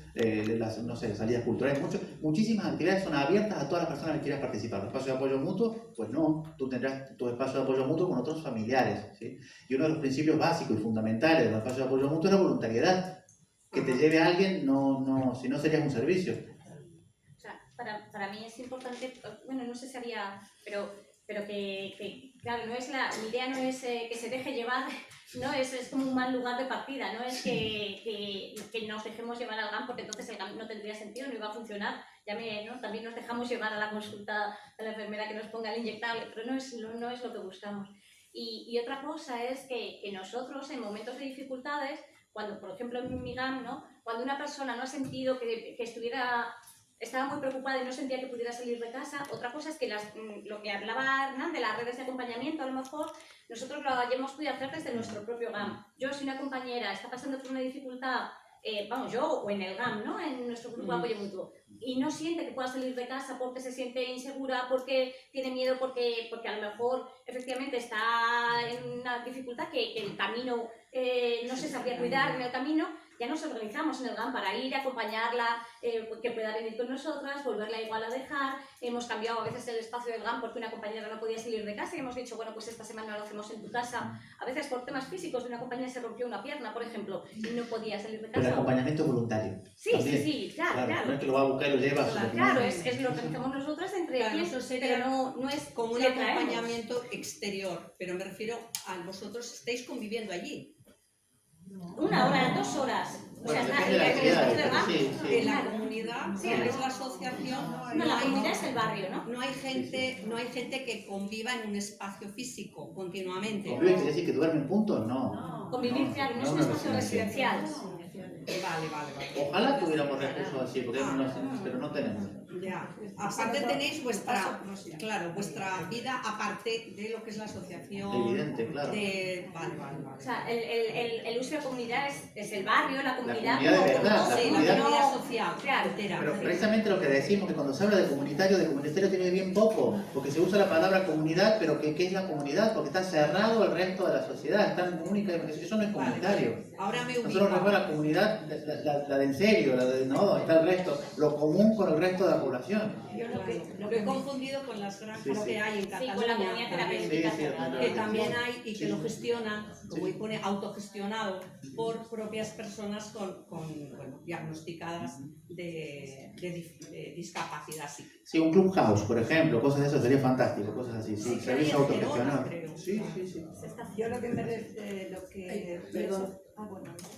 no sé, salidas culturales, muchísimas actividades son abiertas a todas las personas que quieran participar. Los espacios de apoyo mutuo, pues no. Tú tendrás tu espacio de apoyo mutuo con otros familiares, ¿sí? Y uno de los principios básicos y fundamentales de los espacios de apoyo mutuo es la voluntariedad. Que te lleve a alguien, si no serías un servicio. O sea, para mí es importante, bueno, no sé si había, pero que claro, mi idea no es que se deje llevar, ¿no? Es como un mal lugar de partida, no es que nos dejemos llevar al GAM, porque entonces el GAM no tendría sentido, no iba a funcionar. ¿no? También nos dejamos llevar a la consulta de la enfermera que nos ponga el inyectable, pero no es lo que buscamos. Y otra cosa es que nosotros en momentos de dificultades, cuando, por ejemplo, en mi GAM, ¿no? Cuando una persona no ha sentido que estaba muy preocupada y no sentía que pudiera salir de casa. Otra cosa es que lo que hablaba Hernán de las redes de acompañamiento, a lo mejor nosotros lo hayamos podido hacer desde nuestro propio GAM. Yo, si una compañera está pasando por una dificultad, yo o en el GAM, ¿no? En nuestro grupo de apoyo mutuo, y no siente que pueda salir de casa porque se siente insegura, porque tiene miedo, porque a lo mejor efectivamente está en una dificultad que el camino no se sabría cuidar en el camino, ya nos organizamos en el GAM para ir a acompañarla, que pueda venir con nosotras, volverla igual a dejar. Hemos cambiado a veces el espacio del GAM porque una compañera no podía salir de casa y hemos dicho, bueno, pues esta semana lo hacemos en tu casa. A veces por temas físicos, una compañera se rompió una pierna, por ejemplo, y no podía salir de casa. Pero el acompañamiento voluntario. Sí, claro. No es que lo va a buscar y lo lleva. Claro, es lo que hacemos nosotras entre claro, ellos, eso sería pero no es como un acompañamiento exterior, pero me refiero a vosotros estáis conviviendo allí. 1 hora, 2 horas. O sea, depende de la actividad. En la comunidad, es la asociación. No, la comunidad es el barrio, ¿no? No hay gente que conviva en un espacio físico continuamente. ¿Convive quiere decir que duermen juntos? No. Convivir, claro, no es un espacio residencial. Vale. Ojalá tuviéramos recursos así, pero no tenemos. Ya. Aparte tenéis vuestra vida aparte de lo que es la asociación. Evidente, claro. Vale. O sea, el uso de comunidad es el barrio, la comunidad. La comunidad de verdad, la comunidad social. Claro. Pero precisamente lo que decimos, que cuando se habla de comunitario tiene bien poco, porque se usa la palabra comunidad, pero ¿qué es la comunidad? Porque está cerrado al resto de la sociedad, está única, eso no es comunitario. Ahora me ubico. Nosotros nos la comunidad, la de en serio, no, está el resto, lo común con el resto de la población. Lo he confundido con las granjas que hay en Cataluña, con la comunidad terapéutica, que también hay y que lo gestionan, como ahí pone autogestionado, por propias personas diagnosticadas de discapacidad psíquica. Sí, un clubhouse, por ejemplo, cosas de eso sería fantástico, cosas así, sí, servicio autogestionado. Sí. Yo lo que me refiero,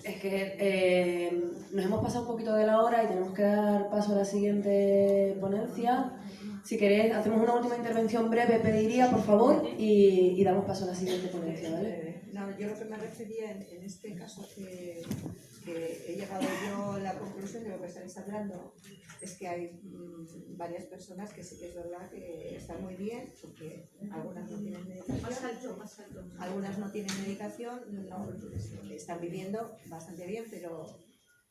es que nos hemos pasado un poquito de la hora y tenemos que dar paso a la siguiente ponencia. Si queréis, hacemos una última intervención breve, pediría, por favor, y damos paso a la siguiente ponencia, ¿vale? No, yo lo que me refería en este caso que he llegado yo a la conclusión de lo que estáis hablando es que hay varias personas que sí que es verdad que están muy bien, porque algunas no tienen medicación, algunas no tienen medicación, están viviendo bastante bien, pero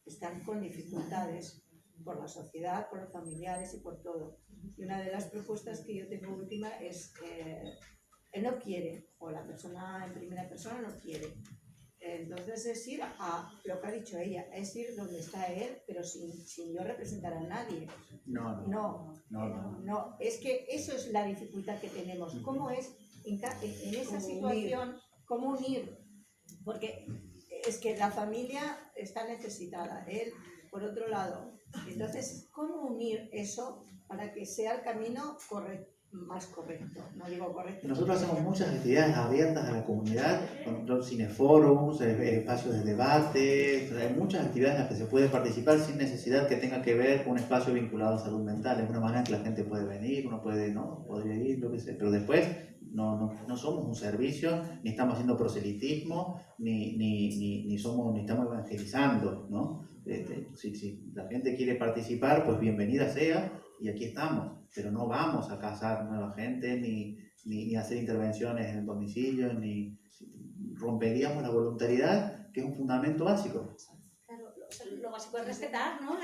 están con dificultades por la sociedad, por los familiares y por todo. Y una de las propuestas que yo tengo última es, él no quiere, o la persona en primera persona no quiere. Entonces es ir a lo que ha dicho ella, es ir donde está él, pero sin yo representar a nadie. No, es que eso es la dificultad que tenemos. ¿Cómo es en esa situación, cómo unir? Porque es que la familia está necesitada, él por otro lado. Entonces, ¿cómo unir eso para que sea el camino más correcto? No digo correcto. Nosotros hacemos muchas actividades abiertas a la comunidad, con cineforos, espacios de debate, hay muchas actividades en las que se puede participar sin necesidad que tenga que ver con un espacio vinculado a salud mental. Es una manera en que la gente puede venir, uno puede, ¿no? Podría ir, lo que sea, pero después no somos un servicio, ni estamos haciendo proselitismo, ni estamos evangelizando, ¿no? Si la gente quiere participar, pues bienvenida sea, y aquí estamos, pero no vamos a casar nueva gente, ni hacer intervenciones en el domicilio, ni romperíamos la voluntariedad, que es un fundamento básico. Claro, lo básico es respetar, ¿no?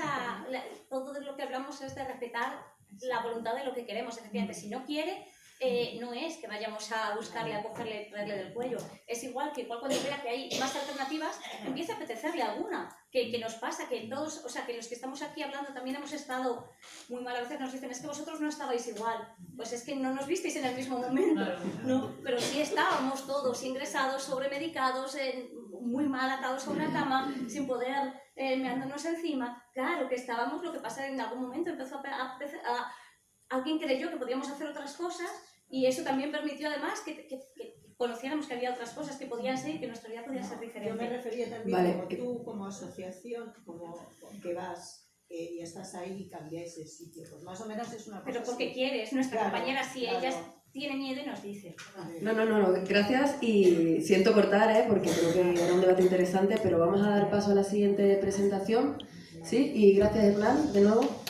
Todo de lo que hablamos es de respetar la voluntad de lo que queremos. Efectivamente, si no quiere, no es que vayamos a buscarle, a cogerle, traerle del cuello. Es igual cuando vea que hay más alternativas, empieza a apetecerle alguna. Que nos pasa, que todos, o sea, que los que estamos aquí hablando también hemos estado muy mal. A veces nos dicen, es que vosotros no estabais igual. Pues es que no nos visteis en el mismo momento, ¿no? Pero sí estábamos todos ingresados, sobremedicados, muy mal atados a una cama, sin poder meándonos encima. Claro que estábamos, lo que pasa en algún momento empezó alguien creyó que podíamos hacer otras cosas y eso también permitió además que conociéramos que había otras cosas que podían ser y que nuestra vida podía ser diferente. Yo me refería también como tú, como asociación, como que vas y estás ahí y cambiáis el sitio. Pues más o menos es una cosa. Pero porque quieres, nuestra compañera, si ellas tienen miedo y nos dice. No, gracias y siento cortar, porque creo que era un debate interesante, pero vamos a dar paso a la siguiente presentación. ¿Sí? Y gracias, Hernán, de nuevo.